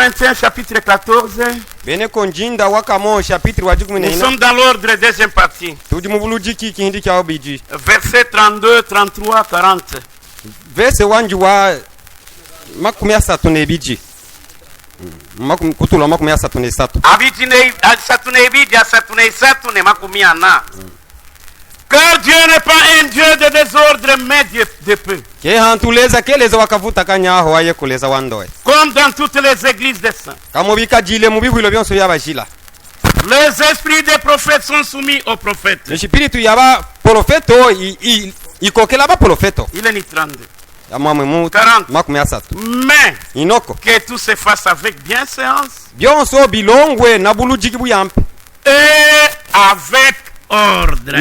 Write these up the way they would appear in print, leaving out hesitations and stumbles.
Corinthiens chapitre 14. Bene konjinda wakamo chapitre wa 14. Nous sommes dans l'ordre deuxième partie. Tudi mubulujiki kihindi cha obiji. Verset 32, 33, 40. Verse wanji wa makumi asatu nebiji. Kutula makumi asatu ne satu. Abitine asatu ne ebiji asatu ne satu ne makumi ana. Car Dieu n'est pas un Dieu de désordre, mais Dieu de paix. Kehantuleza keleza wakavuta kanyaho waye kuleza wandoe. Comme dans toutes les églises des saints. Kamubika jile mubihwilo byonso byabashila. Les esprits des prophètes sont soumis aux prophètes. Le spiritu yaba profeto ikokela ba profeto. Il est ni 32. Amamwe mu 40. makumi asatu. Mais Inoko. que tout se fasse avec bienséance Byonso bilongwe na bulujiki buyampe. et avec ordre.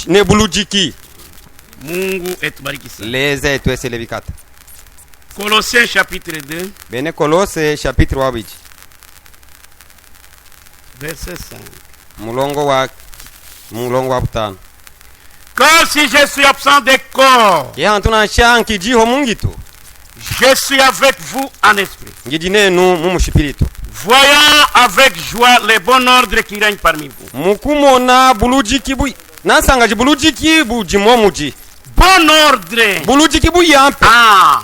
Ne bulujiki. Mungu etubariki sana. Leze twesele bikata. Colossiens chapitre 2, Bene Kolose chapitre wa biji. verset 5. Mulongo wa butano. Car si je suis absent des corps, Kehantuna shanki jiho mungitu. je suis avec vous en esprit, Ngidinenu mumushipiritu. voyant avec joie le bon ordre qui règne parmi vous. Mukumona bulujiki bu nasanga bulujiki bu jimomuji. Bon ordre. Bulujiki bu yampe. Ah.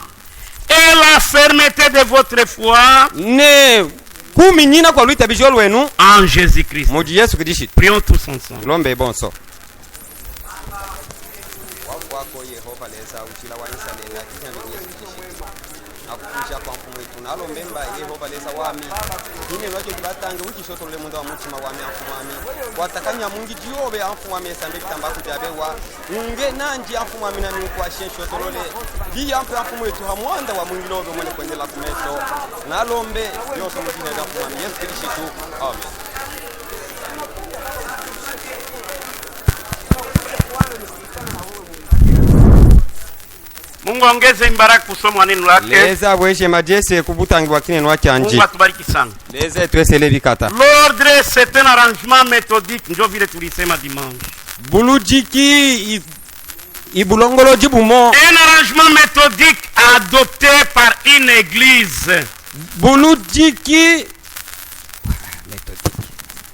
Et la fermeté de votre foi Ne kuminyina kwa luita bijol wenu en Jésus-Christ. muji Yesu Kristo. Prions tous ensemble. Lombe bonso. Alomba Yehova leza wami ine lwaje kibatange ukishoto le munda wa mutima wami afumami watakanya mungi jiobe afumami sambe kitambaku jabewa unge nanji afumami na nuko ashensho tolole di ampe afumu etu hamwanda wa mungi lobe mwene kwendela kumeso nalombe yoso mutine da afumami Yesu Kristo. Amen. Mungu ongeze mbaraka kusoma neno lake. Leza bweshe majese kubutangwa kinenwa cyanje. Mungu atubariki sana. Leza twesele bikata. L'ordre c'est un arrangement méthodique. Ndio vile tulisema dimanche. Bulujiki ibulongolo jibumo. Un arrangement méthodique adopté par une église. Bulujiki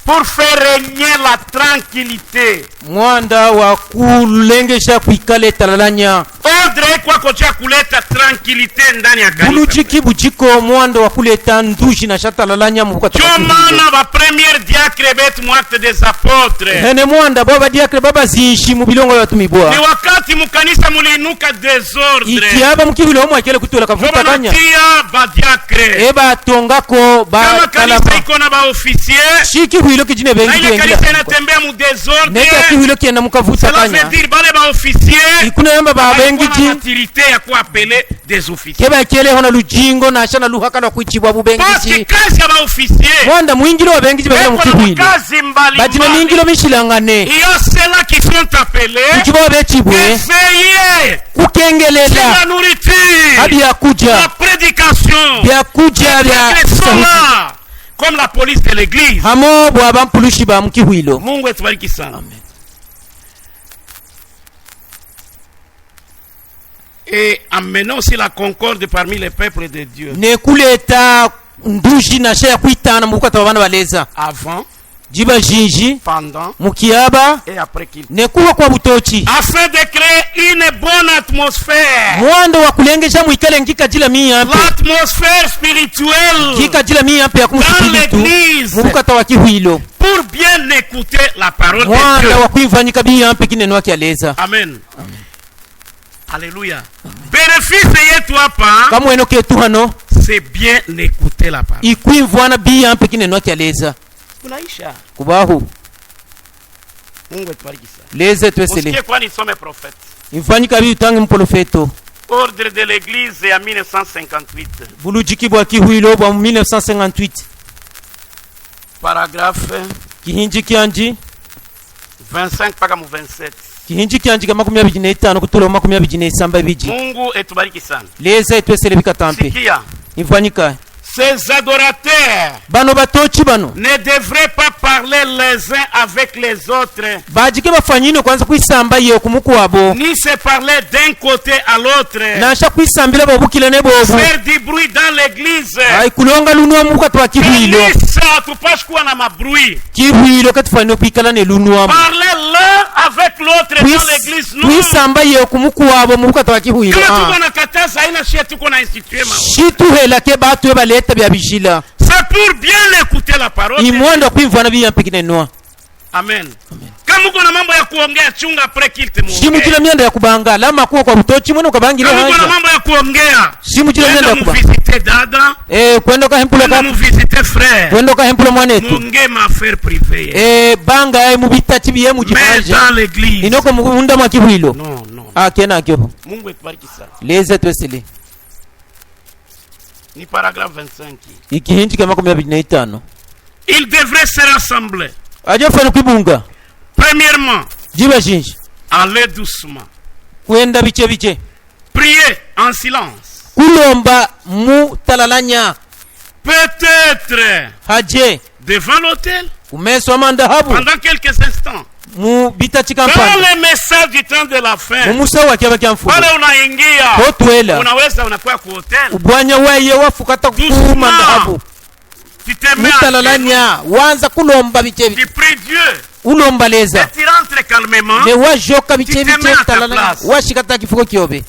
Pour faire régner la tranquillité. Mwanda wa kulengesha kuikale talalanya. Ordre kwa kocha kuleta tranquillité ndani ya kanisa. Bulujiki bujiko mwanda wa kuleta ndushi na shatalalanya mubuka takatifu. Chomana ba premier diacre betu mu acte des apôtres. Hene mwanda baba diacre baba zishi mu bilongo ya tumibwa. Ni wakati mu kanisa mulinuka désordre. Ikiaba mukibilo omwe akele kutola kavuta kanya. Tia ba diacre. Eba tongako ba kama kanisa iko na ba officier. Shiki huilo kijine bengi bengi. Kanisa inatembea mu désordre. Neka kihuilo kienda mukavuta kanya. Cela veut dire bale ba officier. Ikuna yamba ba bengi ji. Maturité ya ku appeler des officiers. Keba kele hona lujingo na ashana luhaka na kuichibwa bubengi ji. Parce que kazi ya ba officier. Mwanda mwingilo wa bengi ji bale mukihuilo. Kazi mbali. Bajina mingilo mishilangane. Iyo ceux-là qui sont appelés. Ikiba bechibwe. Veiller. Kukengelela. La nourriture. Hadi ya kuja. La prédication. Bya kuja bya comme la police de l'église. Hamo bwa bampulushi ba mkihuilo. Mungu etubariki sana. Amen. Et amenons aussi la concorde parmi les peuples de Dieu. Ne kuleta ndushi na shaya kuitana mukata bana baleza. Avant, jiba jinji, pendant, mukiaba et après qu'il. ne kuwa kwa butochi. Afin de créer une bonne atmosphère. Mwando wa kulengesha muikale ngika jila miyampe. L'atmosphère spirituelle. Ngika jila miyampe ya kumusipilitu. Dans l'église. Mukata wa kihuilo. Pour bien écouter la parole de Dieu. Mwanda wa kuifanyika biyampe kineno wake aleza. Amen. Amen. Alléluia. Bénéfice yetu hapa. Kama weno ketu hano. C'est bien écouter la parole. Ikuimvwana biyampe kineno wake aleza. Kunaisha. Kubahu. Mungu etubariki sana. Leze twesele. Usikie kwani some prophète. Infanyika bitange mprofeto. Ordre de l'église en 1958. Bulujiki bwa kihuilo bwa 1958. Paragraphe kihinji kyanji 25 paka mu 27. kihinji kyanji kama 25 kutola 27 biji. Mungu etubariki sana. Leza etwesele bikatampe. Sikia. Infanyika. ces adorateurs bano batochi bano ne devraient pas parler les uns avec les autres, bajike bafanyine kwanza kwisamba ye kumukwabo ni se parler d'un côté à l'autre, nasha kwisambira bobukile ne bobu faire du bruit dans l'église. ai kulonga lunwa muka twa kibwilo Kanisa tupashi kuwa na mabruit. kibwilo katufanyine kwikala ne lunwa Parler l'un avec l'autre dans l'église. Non. kwisamba ye kumukwabo muka twa kibwilo Kama tuko na kataza haina shia tuko na institue mao. shitu hela ke batu baleta bya bijila C'est pour bien écouter la parole. imwanda kwimvana biyampikine noa Amen. Kama uko na mambo ya kuongea chunga après qu'il te shimu muongee. kila myanda ya kubanga lama kuwa kwa butochi mwene ukabangile Kama uko na hanja mambo ya kuongea. shimu kila myanda ya Kwenda kubanga muvisite dada. kwenda ka hempula Kwenda ka muvisite frère. kwenda ka hempula mwanetu Muongee ma affaire privée. banga ya mubitati biye Mais mujibanja dans l'église. inoko munda mwa kibwilo Non, non. kena kyo Mungu etubariki sana. leze twesile Ni paragraphe 25. ikihinji kama 25 Ils devraient se rassembler. ajo fana kwibunga Premièrement, jiba jinji aller doucement. kwenda biche biche Prier en silence. kulomba mutalalanya Peut-être haje devant l'autel kumeswa manda habu pendant quelques instants. mu bitati Dans kampanda les messages du temps de la fin, mumusa wa kyaba kyamfuko pale unaingia kotwela unaweza unakuwa ku hotel, ubwanya weye wafukata kuma ndahabu tu te mets à mutalalanya wanza kulomba biche biche tu pries Dieu ulomba leza et tu rentres calmement. ne wajoka biche Tu te mets biche à ta talalanya place. washikata kifuko kyobe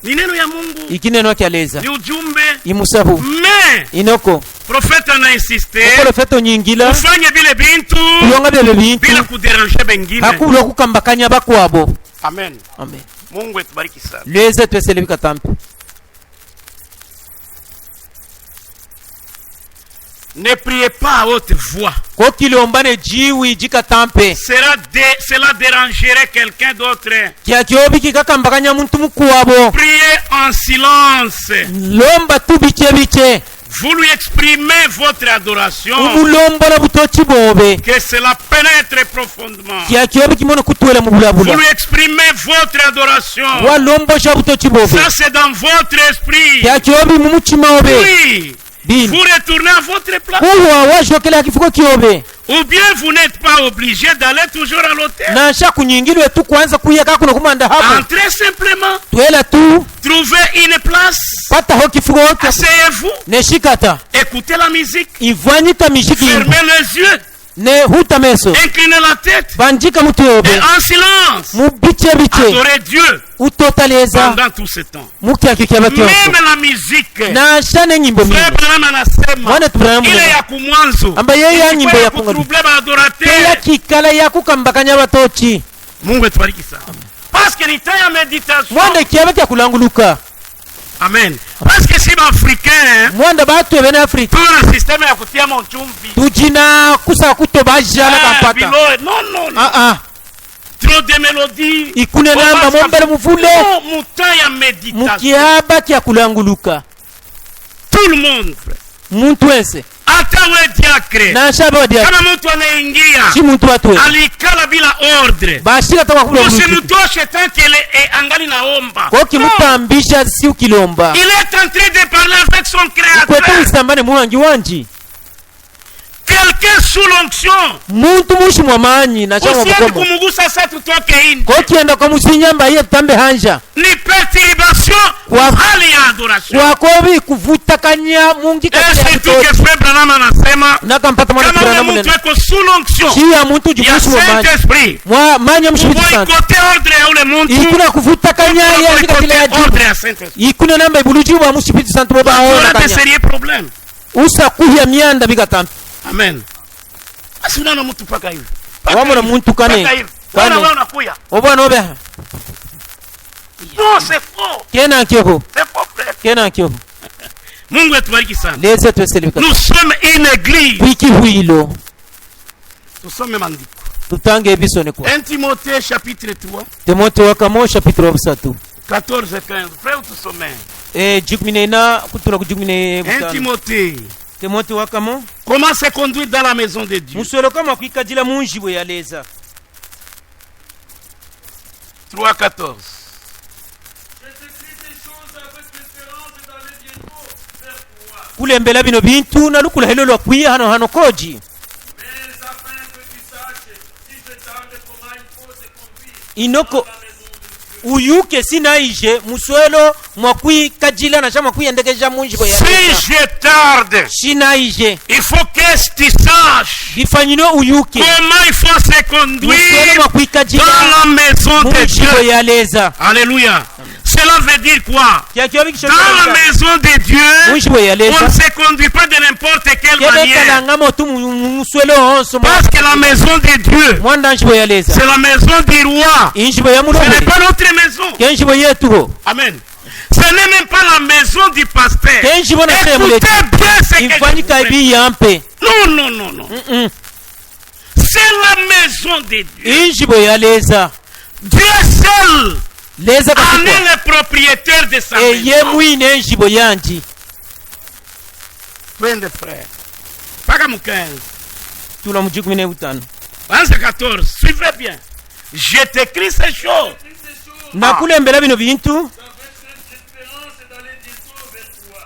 Ni neno ya Mungu, ikineno kyaleza ni ujumbe. imusabu Mais inoko prophète ana insisté okolofeto nyingila ufanye vile bintu kulonga byebyo bintu bila kuderanger bengine. hakubula okukambakanya bakwabo Amen. amen Mungu etubariki sana. leze twesele bikatampe Ne priez pas à haute voix. ko kilombane jiwi jikatampe Cela dérangerait quelqu'un d'autre. kyakyobi kikakambakanya muntu mukwabo Priez en silence. lomba tu biche biche Vous lui exprimez votre adoration. umulombola butochi bobe Que cela pénètre profondément. kyakyobi kimono kutwela mu Vous bulabula lui exprimez votre adoration. walombosha butochi bobe Ça c'est dans votre esprit. kyakyobi mu mutima obe Oui. bini Vous retournez à votre place. kuwa washokela kifuko kyobe Ou bien vous n'êtes pas obligé d'aller toujours à l'hôtel. nasha kunyingilwe tu kwanza kuyaka kuno kumanda hapo Entrez simplement. twela tu Trouvez une place. pataho kifuko kyo Asseyez-vous. neshikata Écoutez la musique. ivwanyika mishiki Fermez les yeux. ne huta meso Inclinez la tête. banjika mutu yobe Et en silence. mu biche biche Adorez Dieu utotaleza pendant tout ce temps. mukyakyo kyabakyoso Même la musique. nasha nenyimbo Frère mingi Branham anasema mwana tubulamu ile ya kumwanzo amba yeye ya nyimbo ya ilikuwa kunga kutroubler kela baadorateur. kikala yakukambakanya batochi Mungu etubariki sana. Parce que ni temps ya meditation. mwanda kyaba kyakulanguluka Amen. Parce que si baafricain mwanda batu ebene afrika tuna systeme ya kutia chumvi. tujina kusa kuto bajana kampata Bilo, non. Trop de mélodies. ikune namba mombele muvule Non, mu temps ya méditation. mukyaba kyakulanguluka Tout le monde, frère. muntu wense Hata we diacre. nashaba wadia Kama mtu anaingia si muntu watwe alikala bila ordre. bashika takakula muziki Usimtoshe tant qu'elle est angali naomba. ko kimutambisha si ukilomba Il est en train de parler avec son kwete créateur. wisambane muwanji wanji Quelqu'un sous l'onction. muntu mushi mwamanyi nashaba Usiende mukomo kumugusa sasa tutoke nje. ko kienda kwa musinyamba iye tutambe hanja Ni perturbation Wa- hali ya adoration. wakobi kuvutakanya mungi Et katika ya surtout que kutochi Frère Branham anasema nakampata mwana kama kirana ule mtu munene eko sous l'onction chiya muntu ya jimushi mwamanyi Saint-Esprit, mwa manya mshibiti sana uboykote ordre ya ule muntu, ikuna kuvutakanya ya zika kile ya boykote ordre jibu ya Saint-Esprit. ikuna namba ibuluji wa mshibiti sana tuboba Voilà aona des kanya sérieux problèmes. usa kuhya mianda bigatampi Amen. Basi unaona mtu paka hivi. wamona muntu kane Paka hivi. Wana kane wewe unakuya. obwana obe Non, c'est faux. kena kyoho C'est faux, frère. kena kyoho Mungu atubariki sana. leze tweselebika Nous sommes une église. wiki hwilo Nous sommes mandiko. tutange ebisone kwa 1 Timothée chapitre 3, timote wakamo chapitre busatu 14 et 15. Frère, tu sommes. jikuminena kutula 1 kujumine butano Timothée. timote wakamo Comment se conduire dans la maison de Dieu? musolo kama kwikajila munjibwe yaleza 3:14. Je t'écris ces choses avec espérance et dans les bientôt faire pouvoir. kulembela bino bintu na lukula hilo lwa kwiya hano koji inoko uyuke sinaije muswelo mwakwi kajila na chama kuyendekeja munji boya. Si je tarde, sinaije il faut que tu saches bifanyino uyuke comment il faut se conduire muswelo mwakwi kajila dans la maison de munji Dieu. boya leza. Alléluia. Cela veut dire quoi? Kiakiwa Dans la maison de Dieu, munji boya on leza ne se conduit pas de n'importe quelle manière. kalangamo tu muswelo onso Parce que la maison de Dieu, mwanda nji boya leza c'est la maison du roi. inji boya Ce mulombe n'est pas notre maison. kenji boya tuho Amen. Ce n'est même pas la maison du pasteur. kenji bona Écoutez bien ce que je ifanyika vous dis. ibi yampe Non, non, non, non. C'est la maison de Dieu. inji boya leza Dieu seul leza en katikwa est le propriétaire de sa eye maison. mwine njibo yanji. Prends frère. Paga mu 15. Tula mu 15 Verset 14. Suivez bien. Je t'écris ces choses. nakulembela bino bintu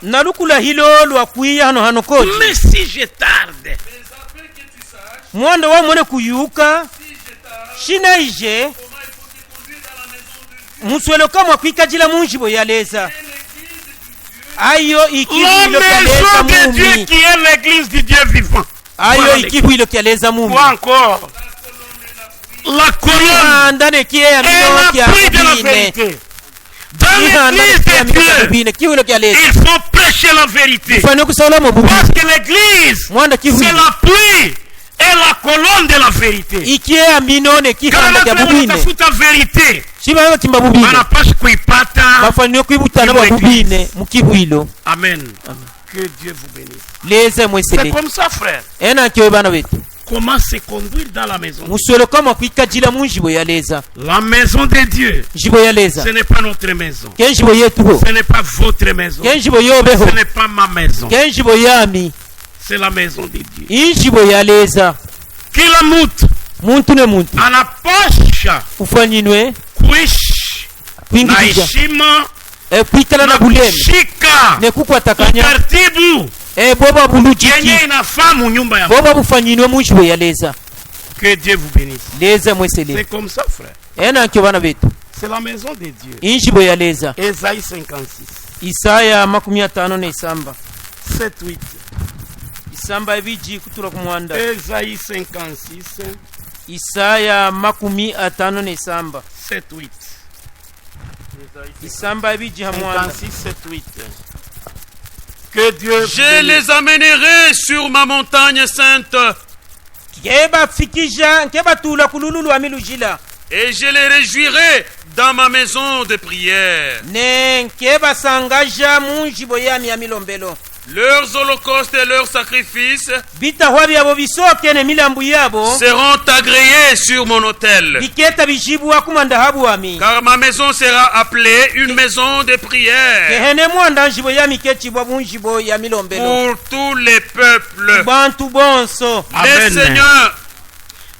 nalukula hilo lwakwiya hano koji Mais si je tarde, mwanda wamwone kuyuka shinaije muswelo kamwa kwikajila munjibo yaleza ayo la ikihwilo kyaleza maison de Dieu mumi qui est l'église du Dieu vivant. ayo ikihwilo kyaleza mumi Ou encore, la colonne andane kiyeya est mino la kya pluie de la mubine vérité. Dans l'église de Dieu, bine kihwilo kyaleza il faut prêcher la vérité. fane kusala mu bubi Parce que l'église, mwanda c'est kihwilo la pluie et la colonne de la vérité. ikiyeya mino ne Quand kihanda kya la bubine vérité, shiba bakimba bubine banapasha kuipata. bafanire kwibutana bwa bubine mu kihwilo. Amen. Que Dieu vous bénisse. leze C'est mwesele comme ça, frère. ena kyo bana betu Comment se conduire dans la maison? muswelo kama kwikajila mu njibo ya leza La maison de Dieu, njibo ya leza ce n'est pas notre maison. ke njibo yetuho Ce n'est pas votre maison. ke njibo yobeho Ce n'est pas ma maison. ke njibo yami C'est la maison de Dieu. injibo ya leza Kila mtu muntu ne muntu anapasha ufanyinwe kuishi na kwingirija heshima kwikala na na buleme kushika ne kukwatakanya utaratibu boba yenye bulujiki inafaa mu nyumba ya Mungu. boba bufanyinwe mu njibo ya leza Que Dieu vous bénisse. leze mwesele C'est comme ça, frère. ena kyo bana betu C'est la maison de Dieu. injibo ya leza Ésaïe 56, Isaya 50 ne isamba 7, 8. isamba ebiji kutula ku mwanda Ésaïe 56, Isaya 50 ne isamba 7, 8. isamba ebiji ha mwanda 56, 7, 8. Que Dieu vous Je bénisse. les amènerai sur ma montagne sainte keba fikija keba tula kululu lwa milujila et je les réjouirai dans ma maison de prière. ne keba sangaja munjibo yami ya milombelo Leurs holocaustes et leurs sacrifices bitahwa byabo bisoke ne milambu yabo seront agréés sur mon autel. biketa bijibwa kumanda habu wami Car ma maison sera appelée une maison de prière kehene mwanda njibo yami kechibwa munjibo ya milombelo pour tous les peuples. bantu bonso Le Amen. Seigneur,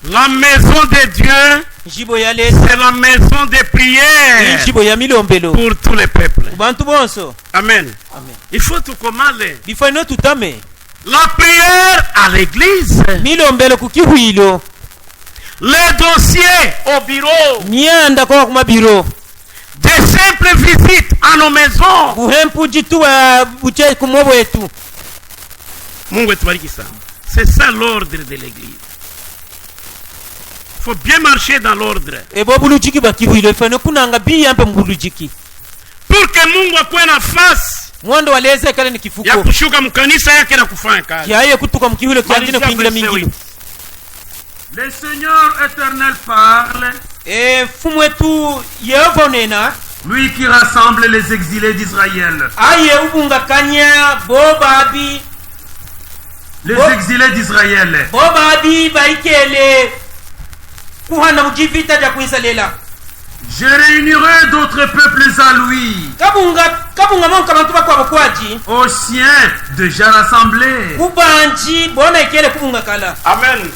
La maison de Dieu, njibo ya leza c'est la maison de prière njibo ya milombelo pour tous les peuples. bantu bonso Amen. Amen. Il faut tout commander. bifanino tutame La prière à l'église, milombelo kukihwilo les dossiers au bureau, myanda kwa kumabiro des simples visites à nos maisons. buhempuji tuwa buche kumwe bwetu Mungu etubariki sana. C'est ça l'ordre de l'église. Il faut bien marcher dans l'ordre. ebo bulujiki bakihwilo ifane kunanga biyampe mbulujiki Pour que Mungu akuwe nafasi mwando waleze kale ni ya kifuko kushuka mkanisa yake na kufanya kazi. kiaye kutuka mkihwilo kiandine Malizia kuingira verset mingilo 8. Le Seigneur éternel parle, mfumu wetu yehova unena lui qui rassemble les exilés d'Israël. aye ubungakanya bobabi Les Oh. exilés d'Israël. bobabi baikele kuhana mujivita ja kuisalela Je réunirai d'autres peuples à lui, kabunga monka bantu bakwabo kwaji aux siens déjà rassemblés. kubanji bona ikele kubunga kala Amen.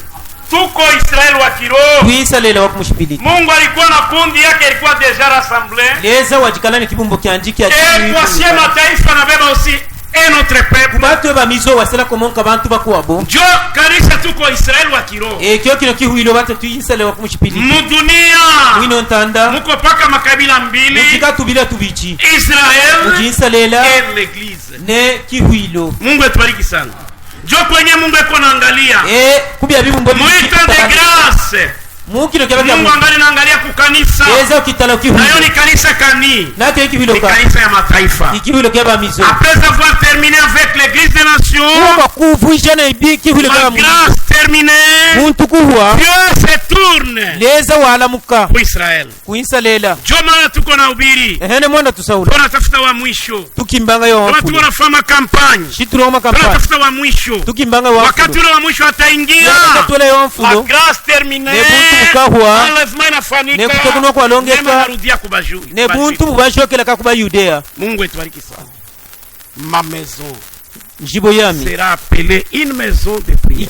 Tuko Israeli wa kiroho. kuisalela wakumushipiliki Mungu alikuwa na kundi yake ilikuwa deja rassemble. leza wajikalani kibumbo kyanji kya Et kwa sie mataifa na beba aussi et notre peuple. Batu bamizo wasela komonka bantu bakuabo. Jo kanisa tuko Israel wa kiroho. Kyo kino kihuilo batu tuyisale wa kumushipili. Mudunia. Wino ntanda. Muko paka makabila mbili. Mujika tubila tubichi. Israel. Mujisalela. Et l'église. Ne kihuilo. Mungu atubariki sana. Jo kwenye Mungu eko naangalia. Kubia bibu mboni. Mwito de grâce. Mungu angali naangalia kukanisa. Nayo ni kanisa kani. Ni kanisa ya mataifa. Après avoir terminé avec l'église des nations, la grâce terminée, Dieu se tourne pour Israël. Jomana tuko na ubiri. Tunatafuta wa mwisho. Tuko na fama kampanye. Tunatafuta wa mwisho. Wakati ule wa mwisho ataingia. La grâce terminée. Enlèvement inafanyika. Narudia kubaju. Mungu etubariki sana. Ma maison sera appelée une maison de prière.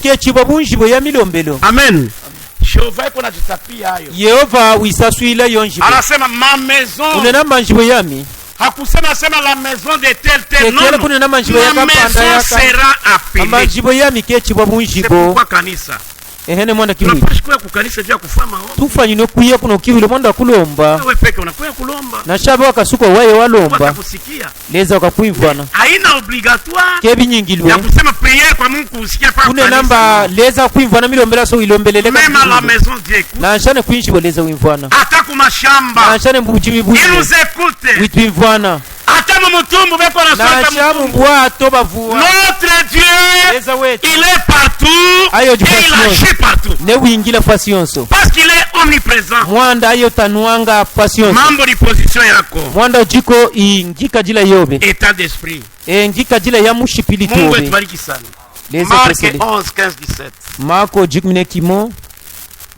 Amen. Jehova iko najitapia hayo. Yehova wisasuila yonjibo. Anasema ma maison. Unenamba njibo yami. Hakusema sema la maison de tel non. Ma maison sera appelée. Njibo yami ke chibo bunjibo. C'est pourquoi kanisa. Ehene mwanda kiwi. Tunapashikwa kukanisa vya kufama ho. Tufanyi no kuya kuno kiwi mwanda kulomba. Wewe peke unakuya kulomba. Na shaba wakasuko wae walomba. Watakusikia. Leza wakakuimvana. Haina obligatoire. Kebi nyingilwe. Ya kusema prière kwa Mungu kusikia pa. Une namba leza kuimvana milombela so ilombelele. Même à la maison Dieu écoute. Na nshane kuinjibo leza uimvana. Ata kumashamba. Na nshane mbujimi buji. Il nous écoute. Wituimvana. Notre Dieu, il est partout et il agit partout. Parce qu'il est omniprésent. Mambo ni position yako. État d'esprit. Mungu etubariki sana. Marc 11:15-17. Marko 11:17.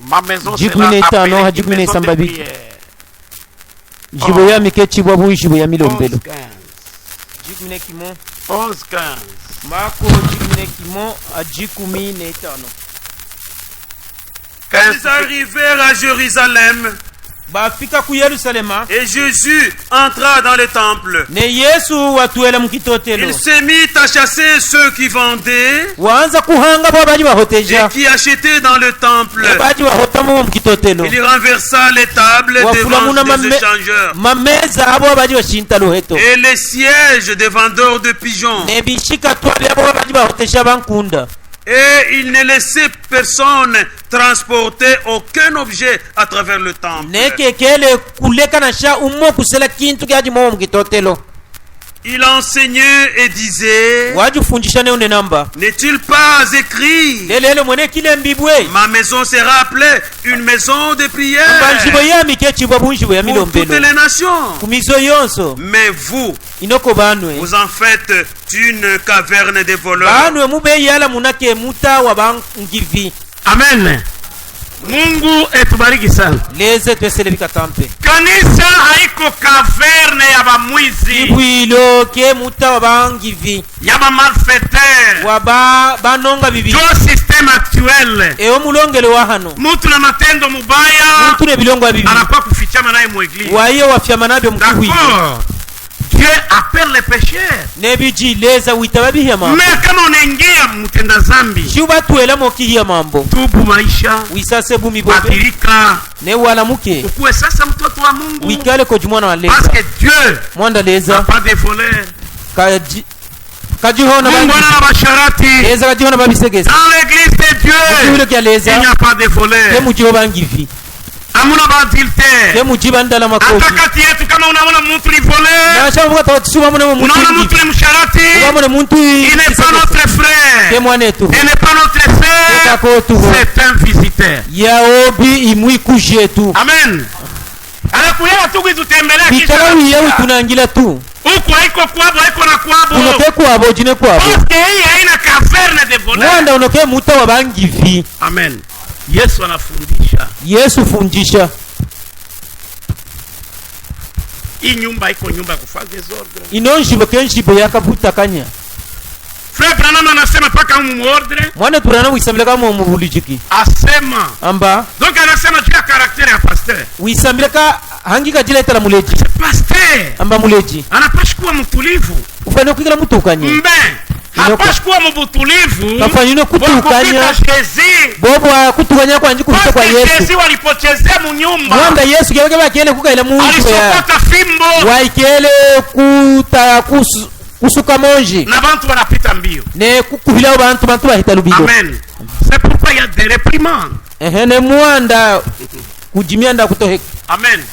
Ma maison sera appelée une maison de prière. Jibo ya mike chibwa buishibo ya milombelo. 11:15. Marko 11:15. Ils arrivèrent à Jérusalem. Et Jésus entra dans le temple. Il se mit à chasser ceux qui vendaient et qui achetaient dans le temple. Il renversa les tables devant les échangeurs et les sièges des vendeurs de pigeons. Et il ne laissait personne transporter aucun objet à travers le temple. Il enseignait et disait: N'est-il pas écrit, ma maison sera appelée une maison de prière pour toutes les nations? Mais vous en faites une caverne de voleurs. Amen. Mungu etubariki sana. Kanisa haiko kaverne ya bamwizi. Ya ba malfaiteur. Jo système actuel. Mutu na matendo mubaya. Anakuwa kufichama naye mu église. D'accord. Dieu appelle les pécheurs. Mais kama unaingia mtenda zambi, tubu maisha, badilika, ukuwe sasa mtoto wa Mungu. Parce que Dieu n'a pas de voleurs. Mungu ana basharati. Dans l'église de Dieu, il n'y a pas de voleurs. Amuna badilite. Atakati yetu kama unaona mtu ni voleur, unaona mtu ni msharati, il n'est pas notre frère, il n'est pas notre sœur, c'est un visiteur. Amen. Anakuya tu kututembelea kisha huko haiko kwabo, haiko na kwabo. Parce que hii haina caverne de voleurs. Amen. Yesu anafundisha. Fundisha. Hii nyumba iko nyumba ya kufanya desordre. Inonjibo kenjibo yakavuta kanya. Frère Branham anasema paka muordre. Mwana Branham wisambila kama mubulujiki. Asema. Amba. Donc anasema juu ya caractère ya pasteur. Wisambila ka hangika jile tala muleji. Pasteur. Amba muleji. Anapaswa kuwa mtulivu. Ufanye kukira mutukanye. Mbe. Hapaswa kuwa mtulivu. Kafanyino kutukanya. Bobo kutukanya kwa njiku kwa Yesu. Yesu walipochezea munyumba. Mwanda Yesu kiweke bakiene kukaila mungu ya. Alisokota fimbo. Waikele kusuka monji. Na bantu wanapita mbio. Ne kukuhila bantu bahita lubido. Amen. C'est pourquoi il y a des réprimandes. Ne mwanda kujimia nda kutoheka. Amen.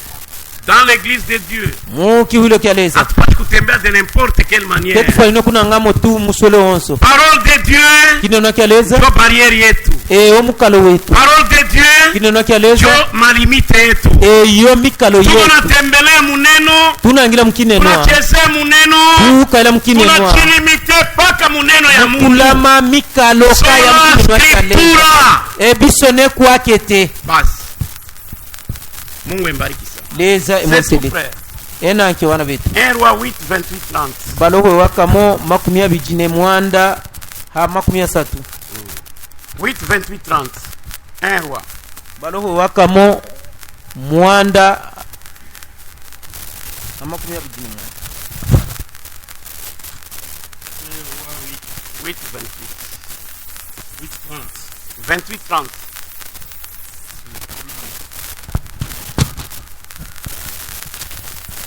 Dans l'église de Dieu. Mukihulo kialeza. Atupati kutembea de n'importe quelle manière. Ketufa ino kuna ngamo tu musole onso. Parole de Dieu. Kineno kialeza. Jo barrière yetu. Omukalo wetu. Parole de Dieu. Kineno kialeza. Jo malimite yetu. Yo mikalo yetu. Tunatembelea muneno. Tunangira mkineno. Tunachezea muneno. Tukaila mkineno. Tunachilimite paka muneno ya Mungu. Kulama mikalo kaya mkineno ya bisone kwakete. Basi. Mungu embariki sana. Leza emoseli. Ena anke wana betu. 1 Roi 8:28-30. Balogo wakamo makumia bijine mwanda ha makumia satu. 8:28-30. 1 Roi. Balogo wakamo mwanda ha makumia bijine mwanda. 28-30.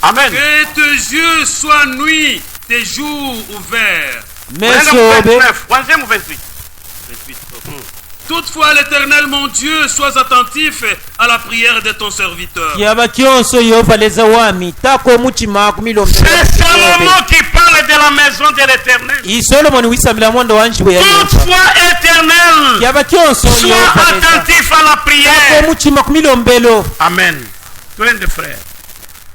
Amen. Que tes yeux soient nuits, tes jours ouverts. Merci. 28. Toutefois, l'Éternel, mon Dieu, sois attentif à la prière de ton serviteur. C'est Salomon qui parle de la maison de l'Éternel. Toutefois, Éternel, sois attentif à la prière. Amen. Plein de frères.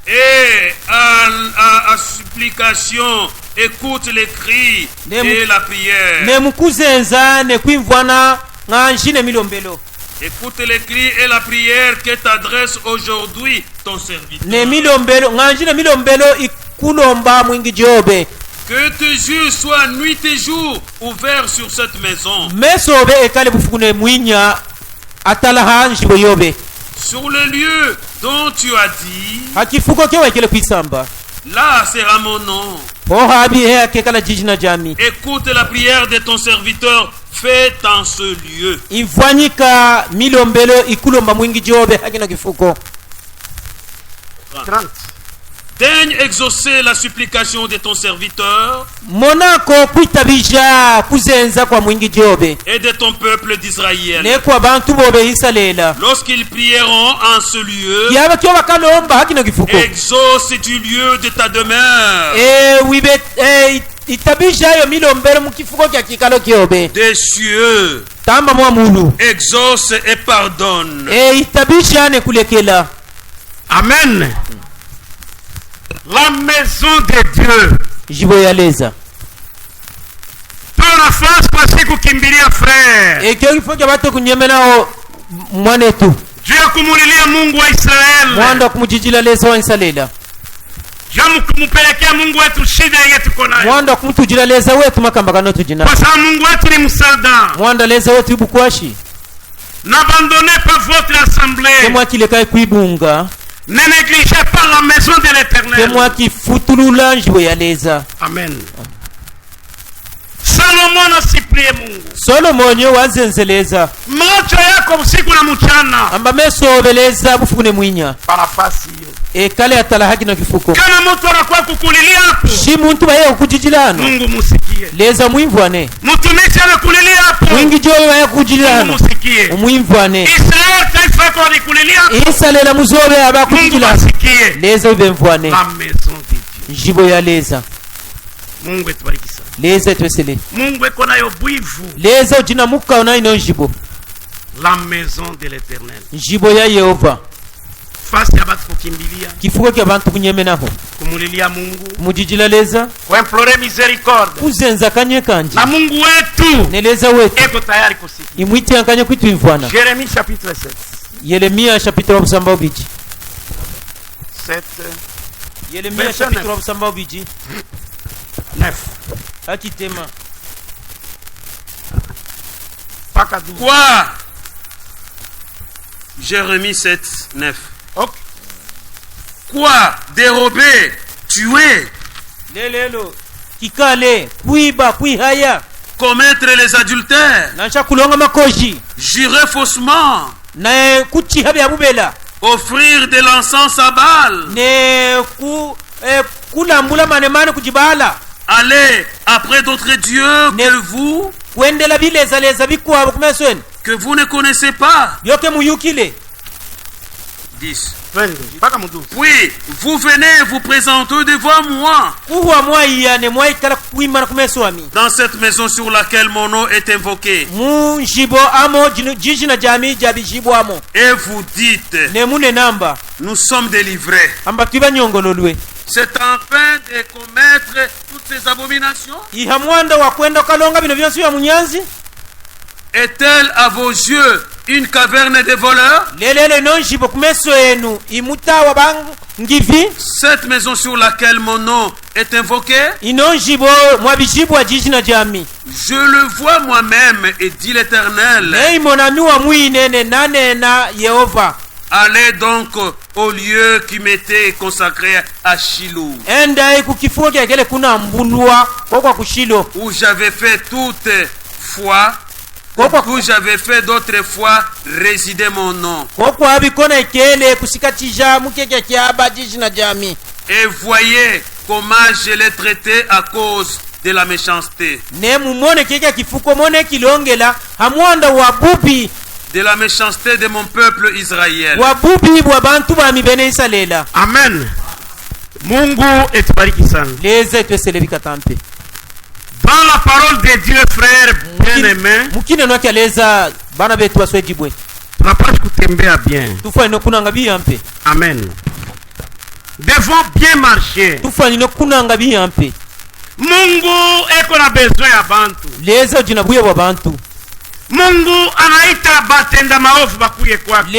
Et à supplication, écoute les cris et la prière. Écoute les cris et la prière que t'adresse aujourd'hui ton serviteur. Que tes yeux soient nuit et jour ouverts sur cette maison. Sur le lieu dont tu as dit, là sera mon nom. Écoute la prière de ton serviteur faite en ce lieu. Daigne exaucer la supplication de ton serviteur et de ton peuple d'Israël. Lorsqu'ils prieront en ce lieu, exauce du lieu de ta demeure. Des cieux, exauce et pardonne. Amen. La maison de Dieu. Par la face parce kukimbilia frère. Dieu akumulilia Mungu wa Israeli. Mwanda kumujijila leza wa Israeli. Jamu kumupelekea Mungu wetu shida yetu konayo. Mwanda kumutujila leza wetu makambagano tujina. Kwa sababu Mungu wetu ni msaada. Mwanda leza wetu ibukwashi. N'abandonnez pas votre assemblée. C'est moi qui le kai kuibunga. Ne négligez pas la maison de l'Éternel. C'est moi qui futulula njwe ya leza. Amen. Salomon asiplie Mungu. Solomon yo wazenzeleza. Macho yako usiku na mchana. Amba mesobeleza bufune mwinya. Parafasi hiyo. Kale atala haki na kifuko. Kama mtu anakuwa kukulilia hapo. Si muntu baye kujijilano. Mungu musikie. Leza mwimvwane. Mtumishi anakulilia hapo. Mwingi joyo baye kujijilano. Mungu musikie. Mwimvwane. Israel taifa yako alikulilia hapo. Israel muzobe abakujijilano. Mungu musikie. Leza ubemvwane. La maison de Dieu. Jibo ya leza. Mungu etubariki sana. Leza twesele. Mungu eko nayo bwivu. Leza ujina muka ona ino njibo. La maison de l'Éternel. Njibo ya Yehova. Fasi ya batu kukimbilia. Kifuko kya bantu kunyemenaho. Kumulilia Mungu. Mujijila leza. Kuimplore miséricorde. Kuzenza kanye kanji. Na Mungu wetu. Neleza wetu. Eko tayari kusikia. Imwiti yankanye kwitu imvwana. Jérémie chapitre 7. Yeremia chapitre obusamba obiji. 7. Yeremia chapitre obusamba obiji. 9. Akitema. Quoi? Jérémie 7, 9. Okay. Quoi? Dérober, tuer, lelelo kikale kuiba kuihaya commettre les adultères, nansha kulonga makoji jurer faussement, na kuchiha bya bubela, offrir de l'encens à Baal, ne kulambula manemane kujibala, aller après d'autres dieux que vous ne connaissez pas. 10. Oui, vous venez vous présenter devant moi dans cette maison sur laquelle mon nom est invoqué. Et vous dites, nous sommes délivrés. C'est en fin de commettre toutes ces abominations? Est-elle à vos yeux une caverne de voleurs? Cette maison sur laquelle mon nom est invoqué, je le vois moi-même, et dit l'Éternel. Allez donc au lieu qui m'était consacré à Shiloh, où j'avais fait toute fois, où j'avais fait d'autres fois résider mon nom. Et voyez comment je l'ai traité à cause de la méchanceté. De la méchanceté de mon peuple Israël. Amen. Mungu etubariki sana. Dans la parole de Dieu, frère bien-aimé, tunapaswa kutembea bien. Amen. Devons bien marcher. Mungu eko na besoin ya bantu. Mungu anaita batenda maovu bakuye kwake.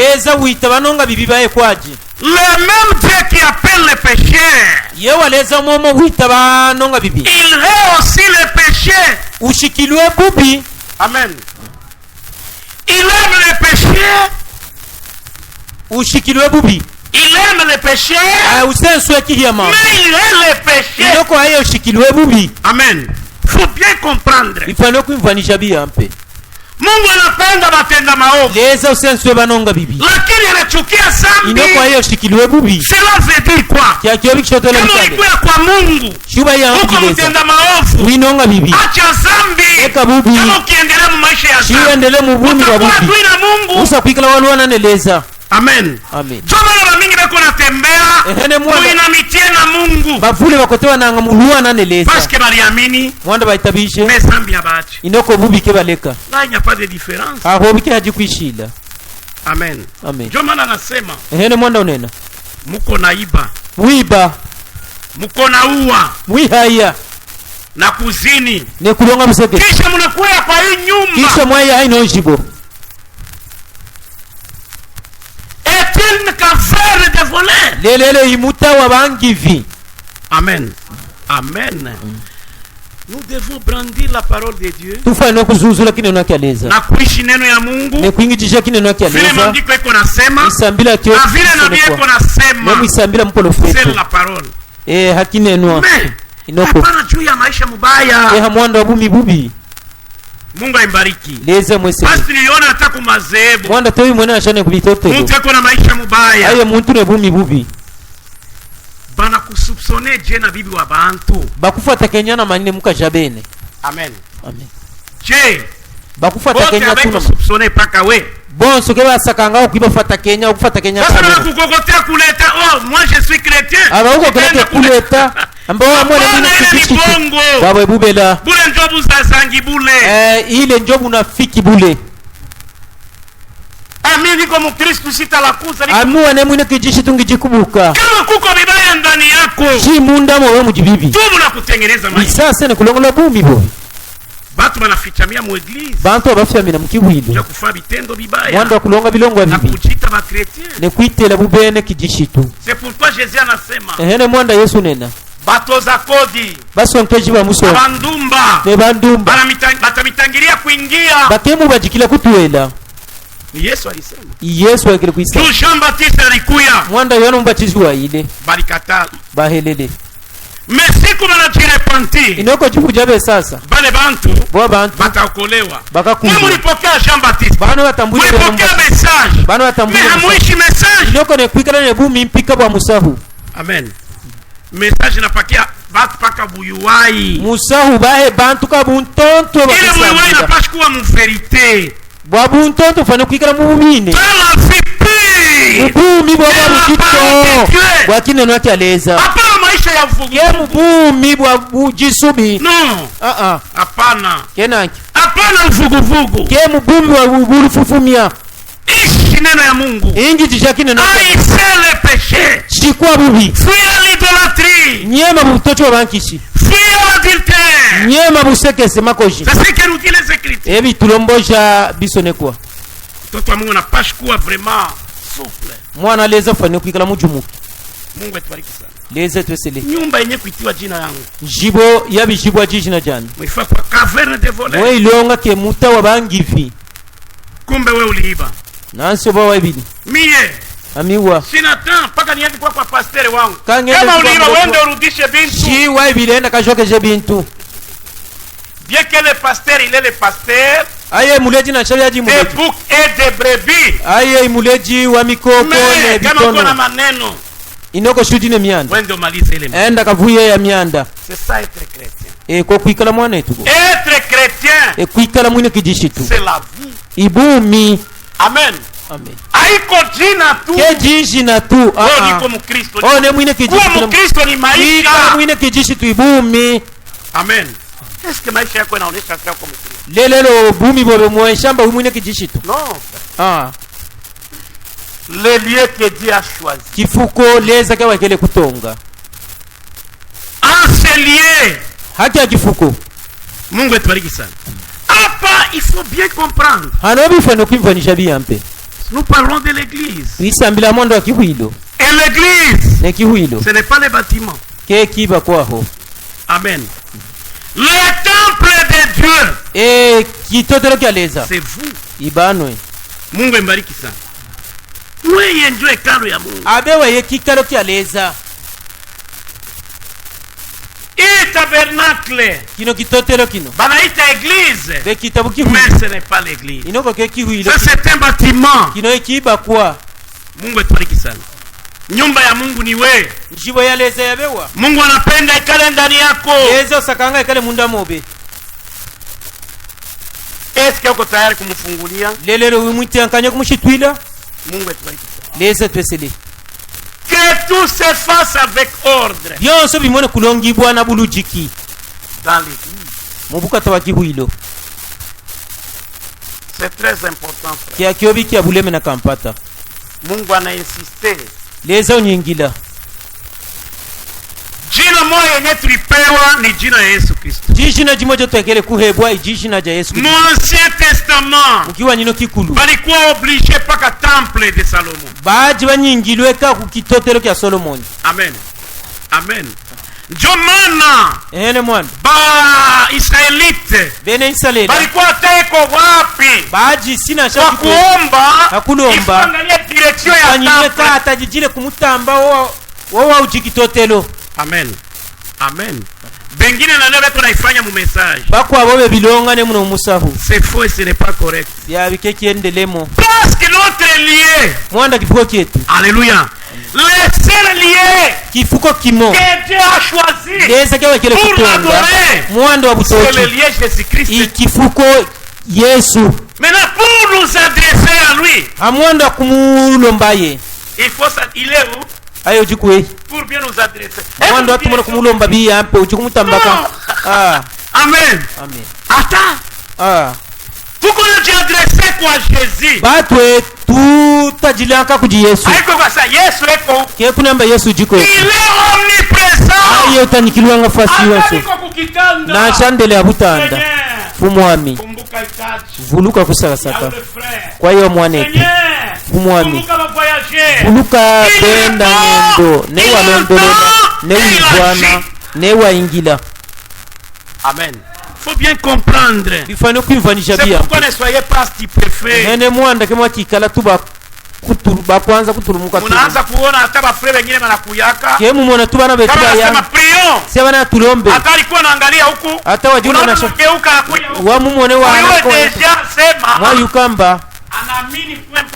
Le même Dieu qui appelle les pécheurs, il est aussi les péchés. Amen. Il aime les péchés. Il aime les péchés. Mais il aime les péchés. Amen. Faut bien comprendre. Mungu anapenda batenda maovu, lakini anachukia zambi. Cela veut dire quoi? Kama ulikuwa kwa Mungu uko mtenda maovu, acha zambi. Kama ukiendelea mu maisha ya zambi, utakuwa adui na Mungu. Amen. Joma na mingi beko natembea kuinamitie na Mungu parce que baliamini mais zambi abachi. Là il n'y a pas de différence. Amen. Joma na nasema muko naiba, muko na uwa na kuzini, kisha mnakuwa kwa hii nyumba une caverne de voleurs. Amen. Amen. Nous devons brandir la parole de Dieu. Na kuishi neno ya Mungu. Vile maandiko iko nasema. Na vile nabii iko nasema. C'est la parole. Mais hapana juu ya maisha mubaya. Mungu aibariki. Basi niliona hata kumazebu mtu ako na maisha mubaya, bana kusupsone je na bibi wa bantu bakufata kenya na manine mukajabene. Amen. Je bakufata kenya kuna kusupsone paka we bonso ke basakanga ukibafata kenya ukufata kenya sasa na kukokotea kuleta moi je suis chrétien uko kuleta ambao mwone mimi baba bubela bule njobu za zangi bule ile njobu nafiki bule. Amini kwa Mkristo sitalakuza amuone mwine kijishi tungijikubuka kama kuko bibaya ndani yako si munda mo mujibibi tubu na kutengeneza maisha sasa ni kulongola bumi bo batu banafichamia mu eglise bantu abafyamira mu kibwilo ya kufa bitendo bibaya mwanda kulonga bilongo bibi na kujita ba chrétien ne kuitela bubene kijishitu. C'est pourquoi Jésus anasema mwanda Yesu nena batoza kodi basonkeji ba muso bandumba ne bandumba batamitangilia kuingia bakemu bajikila kutuela. Yesu alisema. Yesu akile kuisa. Jean Baptiste alikuya. Mwanda Yohana mbatizi wa ile. Balikata. Bahelele. Mesiku banajirepenti. Inoko chifujabe sasa. Bale bantu. Bo bantu. Bataokolewa. Bakakuja. Mwe mulipokea Jean Baptiste. Bano watambuli. Mulipokea message. Bano watambuli. Me hamuishi message. Inoko ne kwikala ne bumi mpika bwa musahu. Amen. Message napakia batu paka buyuwai. Musahu bahe bantu ka buntonto bakisa. Ile buyuwai napashi kuwa mu verite. Bwa buntonto fana kwikala mu bumine. Tala vipi. Mubumi bwa bujito. Bwa kineno yake aleza. Hapana maisha ya vugu. Ye mubumi bwa bujisubi. No. Hapana. Kenaki. Hapana vugu. Ke mubumi wa bulufufumia. Ishi neno ya Mungu. Ingi jishaki neno. Haïssez le péché. Chikwa bubi. Fuyez l'idolâtrie. Nyema butocho bankishi. Fuyez l'adultère. Nyema busekese makoji. C'est ce que nous dit les Écritures. Ebi tulomboja bisone kwa. Toto wa Mungu anapashi kuwa vraiment souple. Mwana leza fane kuikala mujumu. Mungu atubariki sana. Leza twesele. Nyumba yenye kuitiwa jina yangu. Jibo yabi jibwa jina jani. Mwifa kwa caverne de volets. Mwe ilonga ke muta wa bangivi. Kumbe we uliiba. Nansi oba wabili. Mie. Amiwa. Sina temps paka niende kwa pasteur wangu. Kama uliiba wende urudishe bintu. Si wabili enda kashoke je bintu. Bien que le pasteur il est le pasteur. Aye muleji na sharia ji muleji. Des boucs et des brebis. Aye muleji wa mikoko ne bitono. Kama kuna maneno. Inoko shudi ne mianda. Wende umalize ile. Enda kavuye ya mianda. C'est ça être chrétien. Ko kuikala mwana etu. Être chrétien. Kuikala mwine kijishitu. C'est la vie. Ibumi. Amen. Amen. Haiko jina tu. Ke jina tu. Niko mkristo. Ne mwine kijishitu. Kuwa mkristo ni maisha. Kuikala mwine kijishitu ibumi. Amen. Est-ce que maisha yako inaonyesha kama mkristo? Lelelo bumi bobe mweshamba mwine kijishitu. Non. Le lieu que Dieu a choisi. Kifuko leza kwa kile kutonga. En ce lieu. Haki ya kifuko. Mungu atubariki sana. Hapa il faut bien comprendre. Hanobi fano kimvanisha biyampe. Nous parlons de l'église. Isambila mondo akihuilo. Et l'église. Ne kihuilo. Ce n'est pas les bâtiments. Ke kiba kwaho. Amen. Le temple de Dieu. Kitotero kialeza. C'est vous. Ibanwe. Mungu mbariki sana. Wewe ndio hekalu ya Mungu. Abewe ye kikalo kialeza. Et tabernacle. Kino kitotero kino. Banaita église. De kitabu kihuilo. Mais ce n'est pas l'église. Inoko ke kihuilo. Ça c'est un bâtiment. Kino ekiba kwa. Mungu atubariki sana. Nyumba ya Mungu ni wewe. Njibo ya leza yabewa. Mungu anapenda ikale ndani yako. Leza sakanga ikale munda mobe. Est-ce que uko tayari kumfungulia? Lelelo wimwite ankanya kumushitwila. Mungu atubariki sana. Leza twesele. Que tout se fasse avec ordre. Byonso bimone kulongibwa na bulujiki. Dans l'église. Mubuka tawakihuilo. C'est très important. Kia kiobi kia buleme na kampata. Mungu ana insiste. Leza unyingila. Jina moja yenye tulipewa ni jina ya Yesu Kristo. Jina jimoja tuekele kuhebwa jina ja Yesu Kristo. Ancien Testament. Ukiwa nino kikulu. Balikuwa obligé paka temple de Salomon. Baji banyingilwe ka kukitotero kya Solomon. Amen. Amen. Jomana. Ene mwana. Ba Israelite. Bene Israeli. Balikuwa teko wapi? Baji sina shaki kuomba. Hakulomba. Ifangalia direction ya temple. Ka atajijile kumutamba wa ujikitotelo. Amen. Amen. Bengine na nebe tunaifanya mu message. Bako abobe bilonga ne muno musahu. C'est faux et ce n'est pas correct. Ya bikeki endelemo. Parce que notre lieu. Mwanda kifuko kietu. Alléluia. Le seul lieu. Kifuko kimo. Que Dieu a choisi. Leza kwa kile kutonga. Mwanda wa butoki. C'est le lieu Jésus Christ. Kifuko Yesu. Maintenant pour nous adresser à lui. Amwanda kumulombaye. Il est où? Ayo jikwe. Pour bien nous adresser. Mwanda watu mwana kumulomba biya ampe uchikumutambaka. Amen. Amen. Attends. Tuko adresser kwa Jésus. Batwe tutajilaka kuji Yesu. Haiko kwa sa Yesu eko. Ke kunamba Yesu jiko. Il est omniprésent. Ayo tanikilwanga fasi Yesu. Na chandele abutanda. Fumwami. Vuluka kusakasaka. Kwa hiyo mwaneke. Fumwami. Vuluka benda ngendo. Ne walondolona. Ne wibwana. ne waingila. Amen. Faut bien comprendre. Bifano kwimvanisha bia. Pourquoi ne soyez pas stupéfaits. Nene mwanda kama tikala tuba kuturuba kwanza kuturumuka tu. Unaanza kuona hata bafrere wengine wanakuyaka. Kemu mwana tuba na betuba ya. Kama prions. Sema na tulombe. Hata alikuwa anaangalia huku. Hata wajuna na shogeuka akuya huku. Wa mumone wa. Wewe deja sema. Mwa yukamba. Anaamini point.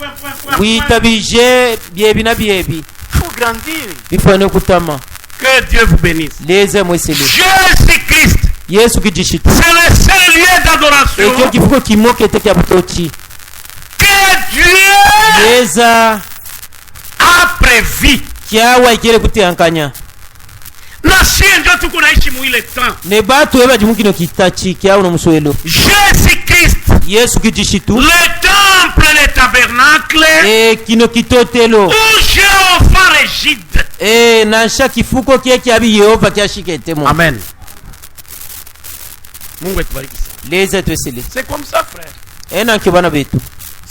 Witabije biebi na biebi. Faut grandir. Bifano kutama. Que Dieu vous bénisse. Leze mwesele. Jésus-Christ. Yesu kijishitu. C'est le seul lieu d'adoration. Eke kifuko kimoke teke abutochi. Que Dieu Leza a prévu. Kiawa ikele kutiankanya. Na sie ndio tuko naishi mu ile temps. Ne batu eba jimukino kitachi kiawa no muswelo. Jésus-Christ. Yesu kijishitu. Le temple, le tabernacle. Kino kitotelo. Où Jéhovah réside. Nasha kifuko kieki abi Yehova kiashikete mo. Amen. Mungu atubariki. Leza twesele. C'est comme ça frère. Ena kibana betu.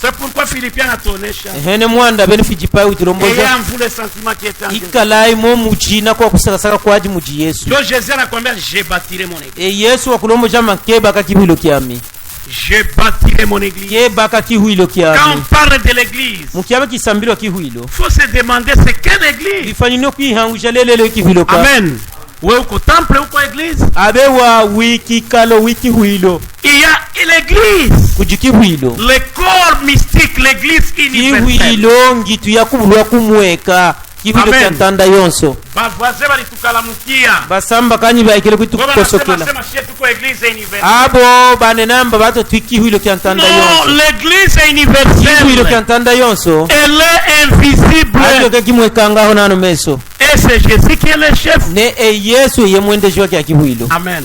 C'est pourquoi Philippiens atonesha. Hene mwanda bene fijipai utiromboza. Et en vous le sentiment qui est en Jésus. Ikalai mo mujina kwa kusakasaka kwa aji muji Yesu. Donc Jésus anakuambia je bâtirai mon église. Yesu wakulomboza makeba kakibilo kiami. Je bâtirai mon église. Keba kakihuilo kiami. Quand on parle de l'église, mukiaba kisambilo kihuilo. Faut se demander c'est quelle église. Bifanino kuihangusha lelele kihuilo ka. Amen. Wewe uko temple uko église? Abewa wiki kalo wiki huilo. Il y a l'église. Kujiki huilo. Le corps mystique, l'église universelle. Kihuilo ngitu yakubulwa kumweka. Kihuilo kyantanda yonso. Bavaze bali tukalamukia. Basamba kanyi baikele kutukosokela. Basema shie tuko église universelle. Abo banenamba bato twikihuilo kyantanda yonso. Non, l'église universelle. Kihuilo kyantanda yonso. Elle est invisible. Ayo kimweka ngaho nano meso. Et c'est Jésus qui est le chef. Ne Yesu ye mwendeji wake akihuilo. Amen.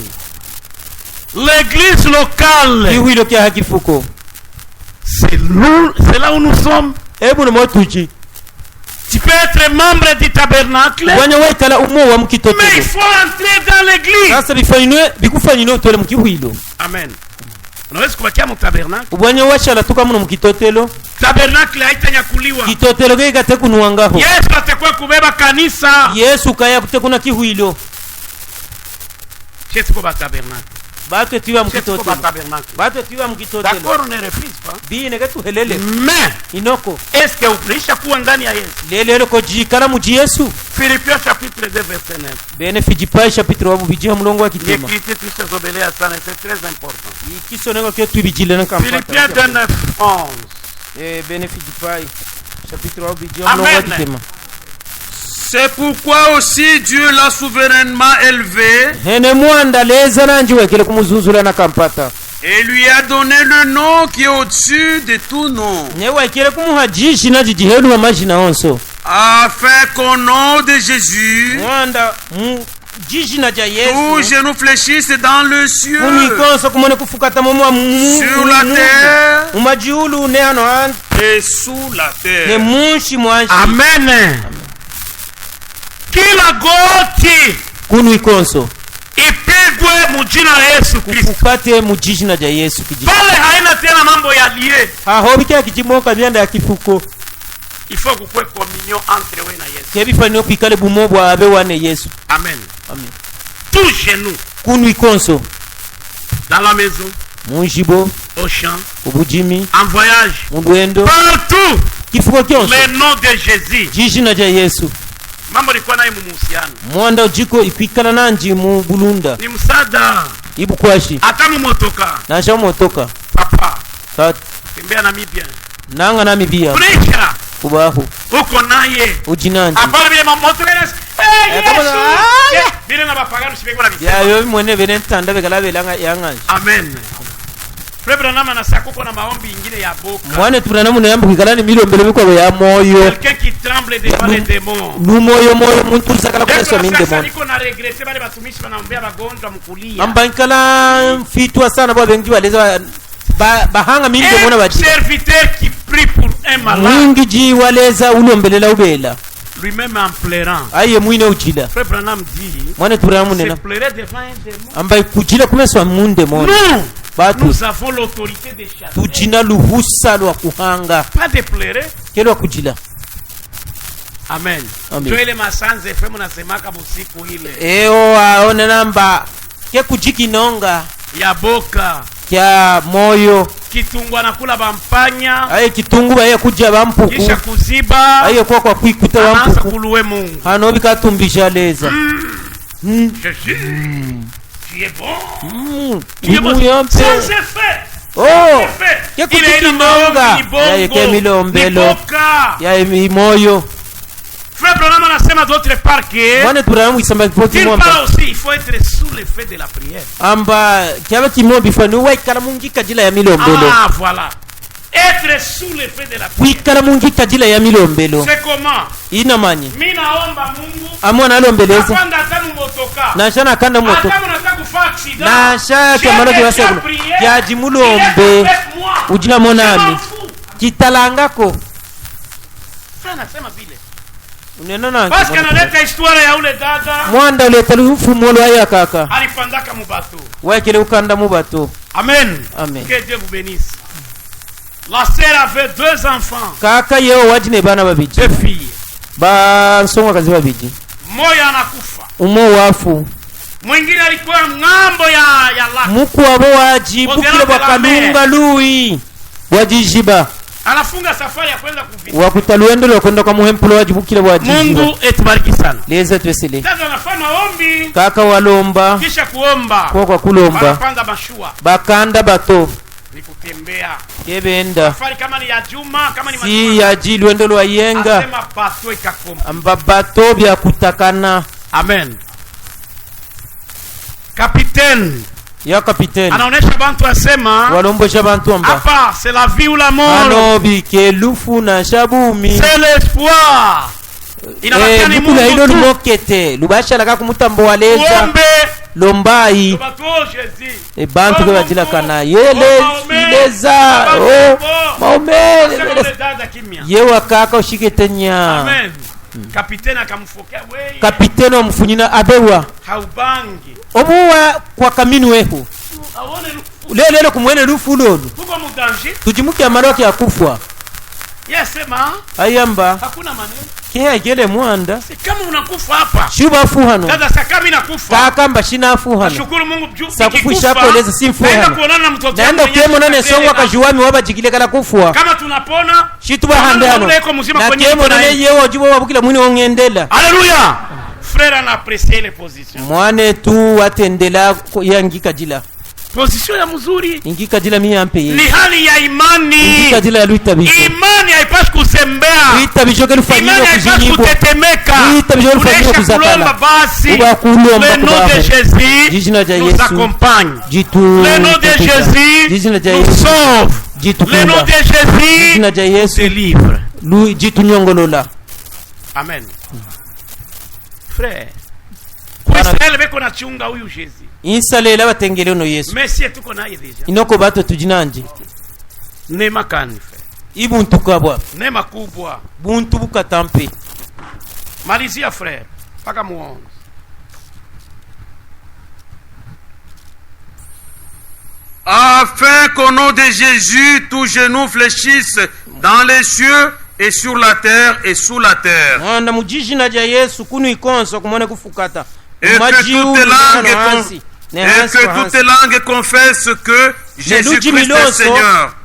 L'église locale. Kihuilo kya hakifuko. C'est là où nous sommes. Ebu no tuchi. Tu peux être membre du tabernacle. Mais il faut entrer dans l'église. Amen. Unaweza kubakia mu tabernacle. Ubwanya washala tuka muno mukitotelo. Tabernacle haitanyakuliwa. Kitotelo gega tekunu wangaho. Yesu atakuwa kubeba kanisa. Yesu kaya kutekuna kihuilo. Yesu kwa tabernacle. Bato tiwa mukitotelo. Bato tiwa mukitotelo. D'accord, on ne refuse pas. Bi negetu helele. Mais inoko. Est-ce que ulisha kuwa ndani ya Yesu? Lelele ko jikala mu Yesu. Philippiens chapitre 2 verset 9. Bene Filipai chapitre wa bijiha mulongo wa kitema. L'écriture tout se obéit à ça, c'est très important. Ikisoneko ke tubijile na kampata. Philippiens 2 9 11. Bene Filipai chapitre wa bijiha mulongo wa kitema. C'est pourquoi aussi Dieu l'a souverainement élevé et lui a donné le nom qui est au-dessus de tout nom, afin qu'au nom de Jésus tout genou fléchisse dans le ciel, sur la terre et sous la terre. Amen. Kila goti kunu ikonso ipigwe mujina la Yesu Kristo. Kupate mujina ja Yesu kijiji. Pale haina tena mambo ya lié. Hobiki kijimoka byanda ya kifuko. Il faut que kwe communion entre we na Yesu. Kebi fanyo pikale bumobwa abe wane Yesu. Amen. Amen. Tout genou kunu ikonso dans la maison, munjibo, au champ, ubujimi, en voyage, mudwendo, partout. Kifuko kyonso. Le nom de Jésus. Jina ja Yesu. Mambo liko naye mumuhusiano. Mwanda ujiko ikwikala nanji mu Bulunda. Ni msada. Ibu kwashi. Ata mu motoka. Nasha motoka. Papa. Tat. Tembea Namibia. Nanga Namibia. Kunisha. Kubahu. Uko naye. Ujinanji. Apara vile moto vile. Vile na bapagano sibeko na bisi. Ya yo mwene vile ntanda bekala belanga yanga. Amen. Frère nama na sakoko na maombi ingine ya boka. Mwane tubana mu yambu kikala ni milio mbele biko ya moyo. Quelqu'un qui tremble devant les démons. Nu moyo muntu sakala kwa swa minde démon. Niko na regretter bale batumishi banaombea bagonjwa mkulia. Ambankala fitwa sana bwa bengi baleza bahanga minde mona baji. Serviteur qui prie pour un malade. Mwingi ji waleza ulombelela ubela. Lui-même en pleurant. Aye mwine ujila. Frère Branham dit. Mwane tubana mu nena. Se pleurer devant un démon. Ambai kujila kumeswa munde mona. Non. Nous avons l'autorité de chasser. Tujina luhusa lwa kuhanga. Pas de pleurer. Kelo kujila. Amen. Joele masanze femu nasemaka busiku ile. Eo aone namba ke kujikinonga ya boka kya moyo kitungu anakula bampanya aye kitungu baye kuja bampuku kisha kuziba aye kwa kwikuta bampuku kuluwe Mungu hano bikatumbisha leza qui est bon sans effet oh ke kujikinonga aye ke milombelo ya moyo. Frère Branham anasema d'autre part que il faut être sous l'effet de la prière. Amba kiaba kimobi fani waikala mungi kajila ya milombelo. Ah voilà. Être sous l'effet de la prière. Wikala mungi kajila ya milombelo. C'est comment? Ina mani. Mimi naomba Mungu. Amwana alombeleza. Kwanda tanu motoka. Na shana kanda moto. Hata unataka kufa accident. Na shaka kamano kwa sababu ya jimulombe. Ujina monani. Kitalangako. Frère nasema vile. Parce que analeta histoire ya ule dada mwanda uleta lufumo lwa kaka alipandaka mubato wakile ukanda mubato. Amen. Amen. Que Dieu vous bénisse. La sœur avait 2 enfants. Kaka yeo wajine bana babiji 2 filles. Ba nsonga kazi babiji. Moya anakufa. Umo wafu. Mwingine alikuwa ngambo ya laki. Muku wabo wajibu kile bakalunga lui wajijiba. Anafunga safari ya kwenda kuvita. Wakutaluendo lo kwenda kwa muhempolo wajibu kile wajibu. Mungu etubariki sana. Leza twesile. Sasa anafanya ombi. Kaka walomba. Kisha kuomba. Kwa kulomba. Bakanda mashua. Bakanda bato. Ni kutembea. Kebenda. Safari kama ni ya juma, kama ni si ya jilwendo lo yenga. Asema bato ikakoma. Amba bato bya kutakana. Amen. Capitaine. Ya capitaine anaonesha bantu asema walombosha bantu amba hapa c'est la vie ou la mort. Anobi kelufu na shabumi c'est l'espoir. Inabakia ni Mungu tu. Ilo mokete lubasha laka kumutambo waleza ombe lombai bantu kwa jina kana yele ileza oh maomele yewa kaka ushiketenya. Amen. Kapiteni akamfokea wewe. Kapiteni omfunyina abewa haubangi obuwa kwa kaminu wehu aone lelo kumwene lufu lolo tuko mu danger tujimuke amaroki yakufwa yesema ayamba hakuna maneno kihe gele mwanda si kama unakufa hapa shuba fuhano dada sakami nakufa kaka mbashina fuhano shukuru Mungu juu sakufisha koleza simfuhano naenda kuonana na mtoto wangu naenda kemo nane songwa kajuwami wabajikile kala kufwa kama tunapona shituba handano na kemo nane yewo jibo wabukila mwini ongendela. Haleluya. Frère ana apprécié les positions mwane tu watendela yangika jila position ya mzuri ingika jila mimi ampe ni hali ya imani. Ingika jila ya luitabisho imani haipashi kuzembea. Luitabisho kelufanyika kuzinyibo kutetemeka. Luitabisho kelufanyika kuzakala uba kulomba le nom de Jésus nous accompagne. Le nom de Jésus nous sauve. Le nom de Jésus délivre. Lui jitu nyongolola. Amen. Frère Israel beko na chunga huyu Jésus. Insalela batengele no Yesu. Messi tuko naye deja. Inoko bato tujinanje. Nema kani frère. Ibuntu kabwa. Nema kubwa. Buntu bukatampe. Malizia frère. Paka muongo. Afin qu'au nom de Jésus, tous genoux fléchissent dans les cieux et sur la terre et sous la terre. Et que toutes les langues confessent que Jésus-Christ est Seigneur.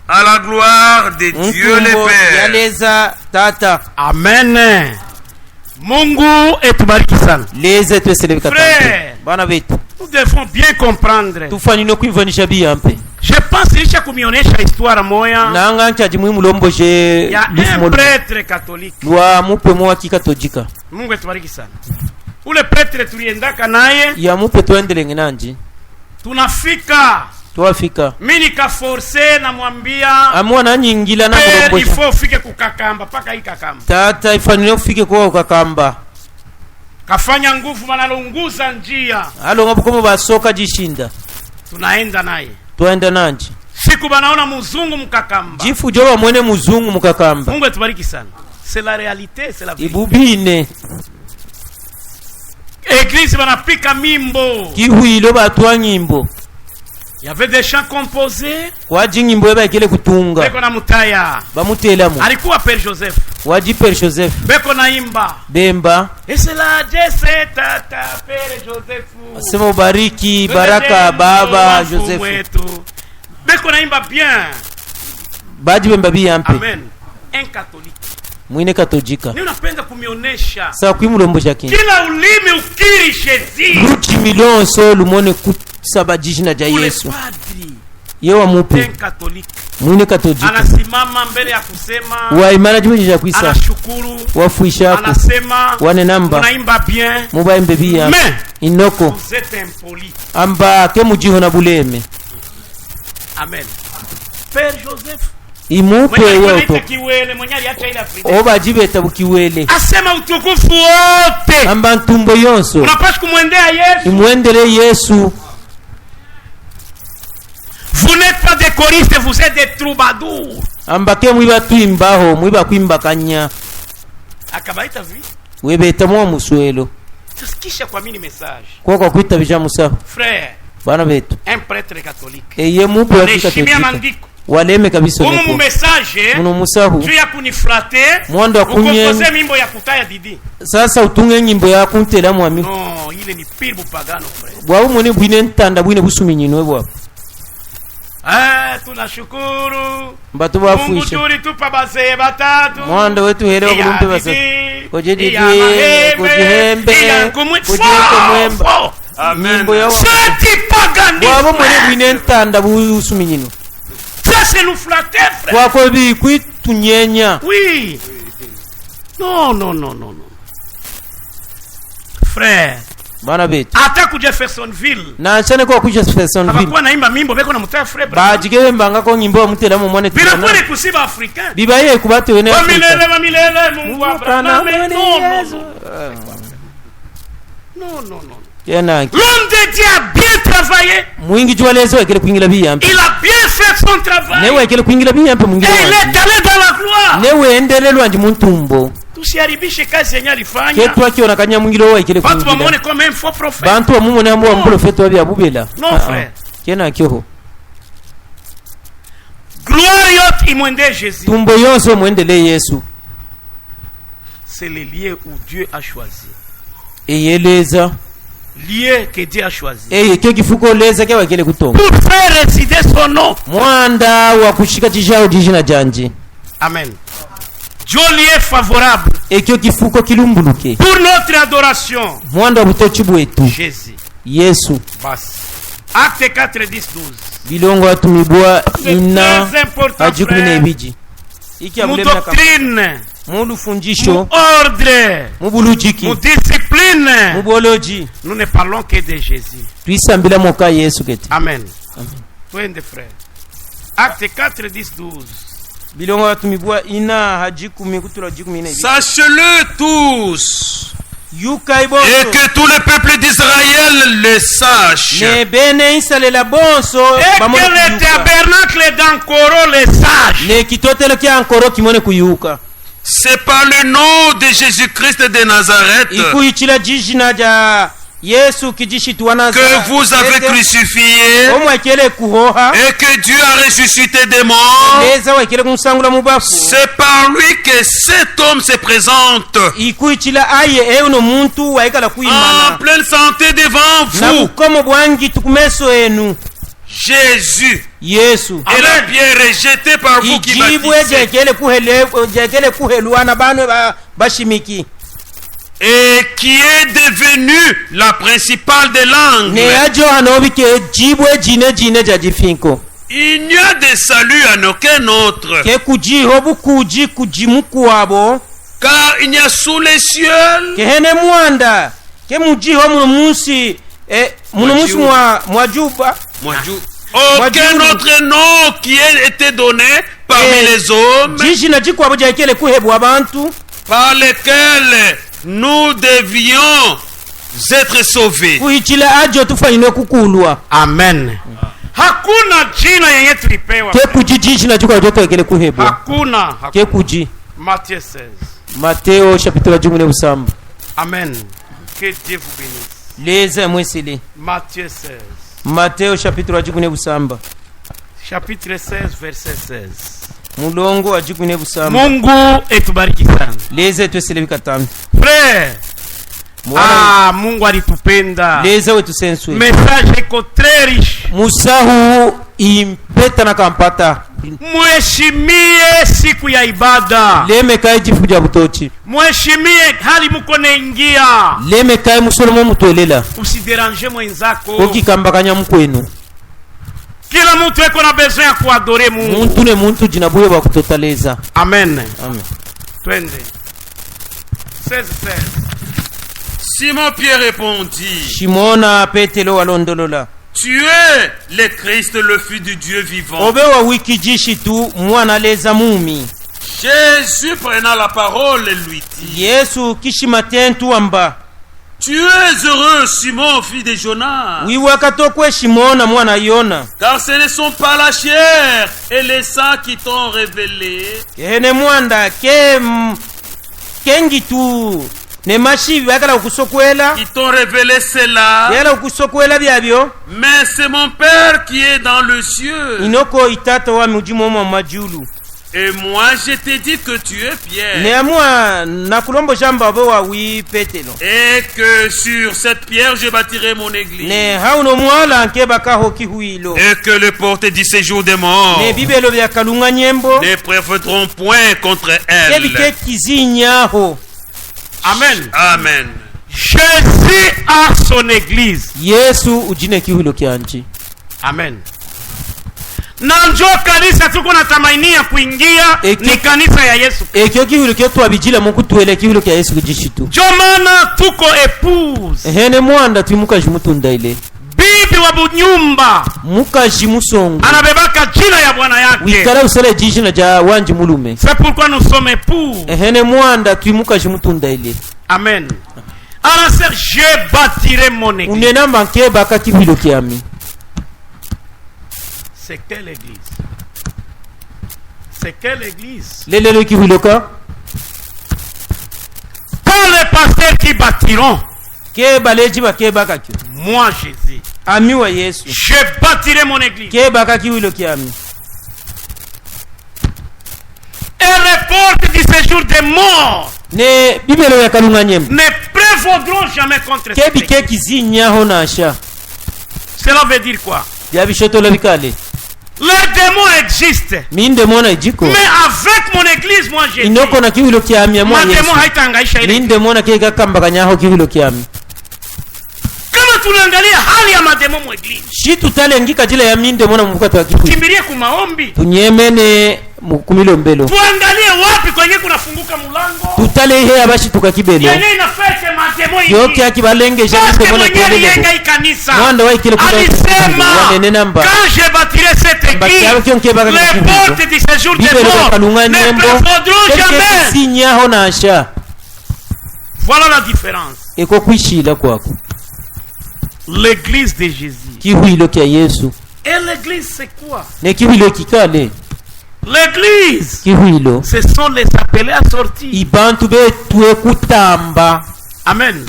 À la gloire de Dieu le Père. Amen. Mungu etubariki sana. Frère, nous devons bien comprendre. Je pense ilisha kumionesha histoire moya. Il y a un prêtre catholique. Mungu etubariki sana. Ule prêtre tuliendaka naye. Ya mupe tuendelenge nanji. Tunafika. Mimi nikaforce na mwambia amwana nyingila na kurombo. Il faut ufike kukakamba paka hii kakamba. Tata ifanile ufike kwa kukakamba. Kafanya nguvu manalunguza njia. Alo ngabukomo basoka jishinda. Tunaenda naye. Tuenda nanji. Siku banaona muzungu mukakamba. Jifu joba mwene muzungu mukakamba. Mungu atubariki sana. C'est la réalité, c'est la vérité. Ibubine. Église banapika mimbo. Kihuilo batwa nyimbo. Il y avait des chants composés. Kwa nyimbo bakele kutunga. Beko na mutaya. Bamutelamu. Alikuwa Père Joseph. Waji Père Joseph. Beko na imba. Bemba. Et c'est là Jesse tata Père Joseph. Asema ubariki baraka baba Joseph. Beko na imba bien. Baji bemba biyampe. Amen. Un catholique. Mwine katolika. Ni unapenda kumionesha. Sa kwimulombo jaki. Kila ulimi ukiri Jésus. Luki milionso lumone kusaba jina ja Yesu. Yewa mupe. Un catholique. Mwine katolika. Anasimama mbele ya kusema. Wa imana jimwe ja kuisa. Anashukuru. Wafuisha. Anasema. Wane namba. Unaimba bien. Muba mbebia. Mais. Inoko. Vous êtes impoli. Amba ke mujiho na buleme. Amen. Père Joseph. Imupe yoto. Oba jibeta bukiwele. Asema utukufu wote. Amba ntumbo yonso. Unapaswa kumwendea Yesu. Imwendele Yesu. Vous n'êtes pas des choristes, vous êtes des troubadours. Amba ke mwiba tuimbaho, mwiba kuimba kanya. Akabaita vi. Webeta mwa muswelo. Tusikisha kwa mini message. Kwa kuita bija musa. Frère. Bana betu. Un prêtre catholique. Eye mupe wa katolika. Waleme kabisa niko. Umu message. Muno musahu. Tu ya kuniflater. Mwanda kunye. Ukompoze mimbo ya kutaya didi. Sasa utunge nyimbo ya kuntela mwami. No, ile ni pire bupagano frère. Bwa umone bwine ntanda bwine busuminyino bwa. Tunashukuru. Mbatu bafuisha. Mungu turi tupa bazee batatu. Mwanda wetu hele bulumpe base. Kojejije, kujihembe, kujihembe. Amen. Senti pagani. Bwa umone bwine ntanda busuminyino. Ça c'est nous flatter frère. Kwa ko bi kwitunyenya. Oui. Non. Frère. Bana betu. Ata ku Jeffersonville. Na chane kwa ku Jeffersonville. Abakuwa naimba mimbo beko na mutaya frère. Ba jige mbanga ko nyimbo mutela mu mone. Bila kweli kusiba africain. Bibaye kubate wene. Bamilele Mungu Abraham. Non. Yana. L'homme de Dieu a bien travaillé. Mwingi jwalezo ekele kuingila biyampe. Il a bien fait son travail. Newe ekele kuingila biyampe mwingi. Il est allé dans la gloire. Newe endelelo anje muntumbo. Tusiharibishe kazi yenye alifanya. Ketu akiona kanya mwingilo wa ekele kuingila. Bantu bamone comme un faux prophète. Bantu bamumone ambo wa prophète wa biyabubela. Non frère. Kena kyoho. Gloire yote imwende Jésus. Tumbo yonso mwendele Yesu. C'est le lieu où Dieu a choisi. Eyeleza. Lieu que Dieu a choisi. Kyo kifuko leza kya wakele kutonga. Pour faire résider son nom. Mwanda wa kushika tijao dijina janje. Amen. Dieu lieu favorable. Kyo kifuko kilumbuluke. Pour notre adoration. Mwanda wa butochi bwetu. Jésus. Yesu. Bas. Acte 4, 10, 12. Bilongo atumibwa ina ajukumi na ibiji. Iki ya mulema doctrine. Mulu fundisho. Ordre. Mubulujiki. Discipline. Muboloji. Nous ne parlons que de Jésus. Tuisambila moka Yesu keti. Amen. Twende frère. Acte 4, 10, 12. Bilongo atumibwa ina hajikumi kutura jikumi na ibiji. Sachez-le tous. Et que tout le peuple d'Israël le sache. Et que le tabernacle d'Ankoro le sache. C'est par le nom de Jésus-Christ de Nazareth que vous avez crucifié et que Dieu a ressuscité des morts. C'est par lui que cet homme se présente en pleine santé devant vous. Jésus est la pierre rejetée par vous qui bâtissez et qui est devenue la principale des langues. Il n'y a de salut en aucun autre, car il n'y a sous les cieux aucun autre nom qui ait été donné parmi les hommes par lequel nous devions être sauvés. Amen. Hakuna jina yenye tulipewa. Hakuna. Matthieu 16. Matteo chapitre 19. Amen. Que Dieu vous bénisse. Leza mwesile. Matthieu 16. Matteo chapitre 16 chapitre 16 verset 16. Mulongo wa 16. Mungu etubariki sana. Leze tweselebi katano. Frère, Mungu alitupenda. Leze wetu senswe. Message iko très riche. Musahu impeta na kampata. Muheshimie siku ya ibada. Leme kai jifuja butochi. Muheshimie hali muko naingia. Leme kai musolomo mutolela. Usidéranger mwenzako. Okikambakanya mkwenu. Kila mtu eko na besoin ya kuadore Mungu. Muntu ne muntu jinabuye wa kutotaleza. Amen. Amen. Twende. 16. Simon Pierre répondit. Shimona Petelo walondolola. Tu es le Christ, le Fils du Dieu vivant. Obewa wiki jishitu mwana leza mumi. Jésus prenant la parole lui dit. Yesu kishimatentu amba. Tu es heureux, Simon, fils de Jonas. Oui, wakatokwe Shimona mwana Yona. Car ce ne sont pas la chair et le sang qui t'ont révélé. Yene mwanda kengi tu ne mashivi akala ukusokwela. Qui t'ont révélé cela. Yala ukusokwela byabyo. Mais c'est mon Père qui est dans le cieux. Inoko itata wa mujimo mwa majulu. Et moi je te dis que tu es Pierre. Neamua nakulombo jamba wa wi Petelo. Et que sur cette pierre je bâtirai mon église. Ne hauno mwala nke bakaho kihuilo. Et que les portes du séjour des morts ne bibelo bya kalunga nyembo ne prévaudront point contre elle. Kebike kizinyaho. Amen. Amen. Jésus a son église. Yesu ujine kihuilo kianchi. Amen. Na njo kanisa tuko na tamainia kuingia ni kanisa ya Yesu. Ekyo kihuilo kyetu abijila Mungu tuele kihuilo kya Yesu kujishitu. Jo maana tuko épouse. Hene mwanda twimuka jimutunda ile. Bibi wa bunyumba. Muka jimusongo. Anabebaka jina ya bwana yake. Wikala usale jina ja wanji mulume. C'est pourquoi nous sommes époux. Hene mwanda twimuka jimutunda ile. Amen. Alors je bâtirai mon église. Unena manke baka kihuilo kyami. C'est quelle église? C'est quelle église? Lelelo kihuloka? Pas les pasteurs qui bâtiront. Ke baleji ba ke baka kyo. Moi Jésus. Ami wa Yesu. Je bâtirai mon église. Ke baka kihulo kyami. Et les portes du séjour des morts ne bibelo ya kalunga nyembo ne prévaudront jamais contre cette église. Ke kizinya honasha. Cela veut dire quoi? Ya bishoto la bikale. Les démons existent. Mais avec mon église, moi j'ai dit. Ma démon haitangaisha ile. Comment tunaangalia hali ya mademo mu église. Si tutalengika jile ya minde mwana mvukatu wa kifu. Kimbirie ku maombi. Tunyemene mukumilombelo. Tuangalie wapi kwenye kunafunguka mlango. Tutale ihe abashi tukakibelo. Yenye inafete mademo hivi. Yote akibalenge jani mwana kuelele. Mwanda wa ikile kuta. Wanene namba. Quand je bâtirai cette église. Les portes du séjour des morts ne prévaudront jamais. Sinya honasha. Voilà la différence. Eko kuishila kwako. L'église de Jésus. Kihuilo kia Yesu. Et l'église c'est quoi? Ne kihuilo kikale. L'église. Kihuilo. Ce sont les appelés à sortir. Ibantu betue kutamba. Amen.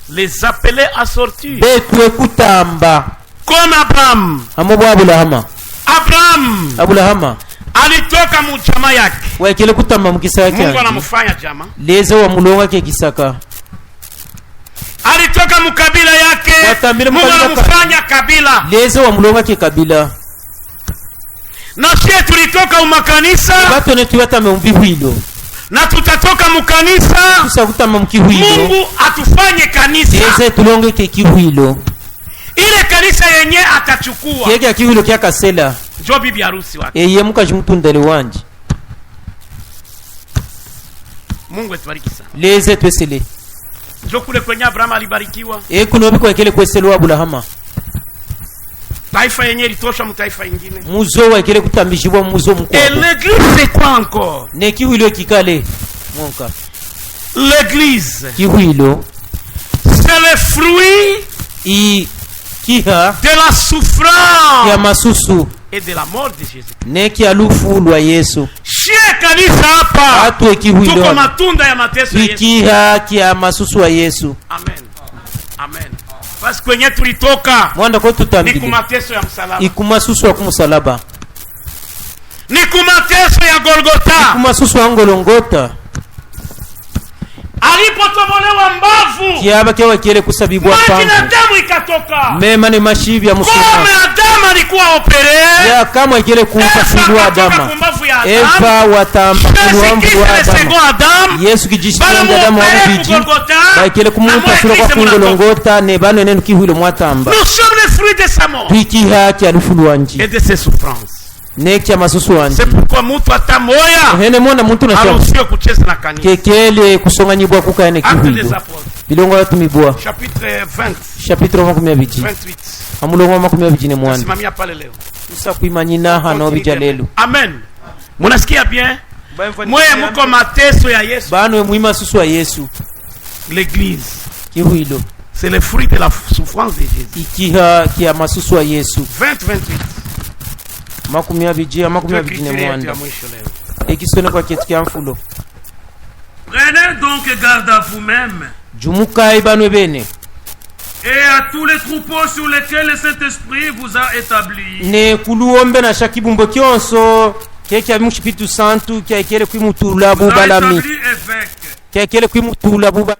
Les appelés à sortir. Betue kutamba. Comme Abraham. Amobo Abulahama. Abraham. Alitoka mu chama yake. Waikele kutamba mkisaka yake. Mungu anamfanya chama. Leze wa mulonga ke kisaka. Alitoka mukabila yake. Mungu anamfanya kabila. Leze wa mulonga ke kabila. Na sisi tulitoka umakanisa. Bato ne tuyata meumbihuilo. Na tutatoka mukanisa. Tusakutama mkihuilo. Mungu atufanye kanisa. Leze tulonge ke kihuilo. Ile kanisa yenye atachukua. Keke kihuilo kia kasela. Jo bibi harusi wake. Eye mukajimutundele wanji. Mungu atubariki sana. Leze twesele. Jo kule kwenye Abraham alibarikiwa. Kunobi kwa kile kweselo Abulahama. Taifa yenye litosha mtaifa ingine. Muzo wa kile kutambishibwa muzo mkuu. Et l'église c'est quoi encore? Ne kihuilo kikale. Monka. L'église. Kihuilo. C'est le fruit kiha de la souffrance ya masusu et de la mort de Jésus. Neki alufu lwa Yesu. Shie kanisa hapa. Atu ekihuilo. Tuko matunda ya mateso ya Yesu. Kiha kia masusu wa Yesu. Amen. Amen. Parce que kwenye tulitoka mwanda ko tutambile ni kumateso ya msalaba, ikumasusu wa kumsalaba, ni kumateso ya Golgotha, ikumasusu wa Golgotha. Alipotobolewa mbavu kiaba kiwa kile kusabibwa pangu, maji na damu ikatoka. Mema ni mashivi ya musuma. Kama Adamu alikuwa opere, ya kama kile kufasilwa Adamu, Eva watamba kuwambu wa Adamu, Yesu kijishitenda Adamu wa mbiji ba kile kumupa sura kwa Golgotha ne bano nenu kihulo mwatamba. Nous sommes les fruits de sa mort, piki haki alufulwanji et de ses souffrances. Nekia masusu wanji. C'est pourquoi mutu atamoya hene mwana muntu na sio kucheza na kanisa kekele kusonganyibwa kukaene kihulo bilongo yatumibwa. Chapitre 20, chapitre 28 amulongo 28 mwanda simamia pale leo usa kuimanyina hano bijalelo. Amen. Munasikia bien? Mwe muko mateso ya Yesu, bano muima susu wa Yesu. L'église kihulo c'est le fruit de la souffrance de Jésus. Ikiha kia masusu wa Yesu. 20-28 makumi abiji ne mwanda ekisone kwa kitu kya mfulo. Prenez donc garde à vous-même jumuka ibanwe bene et à tous les troupeaux sur lesquels le Saint-Esprit vous a établi. Ne kuluombe na shakibumbo kyonso keke abimushipitu santu kya ikele kwimutula bubalami kya ikele kwimutula buba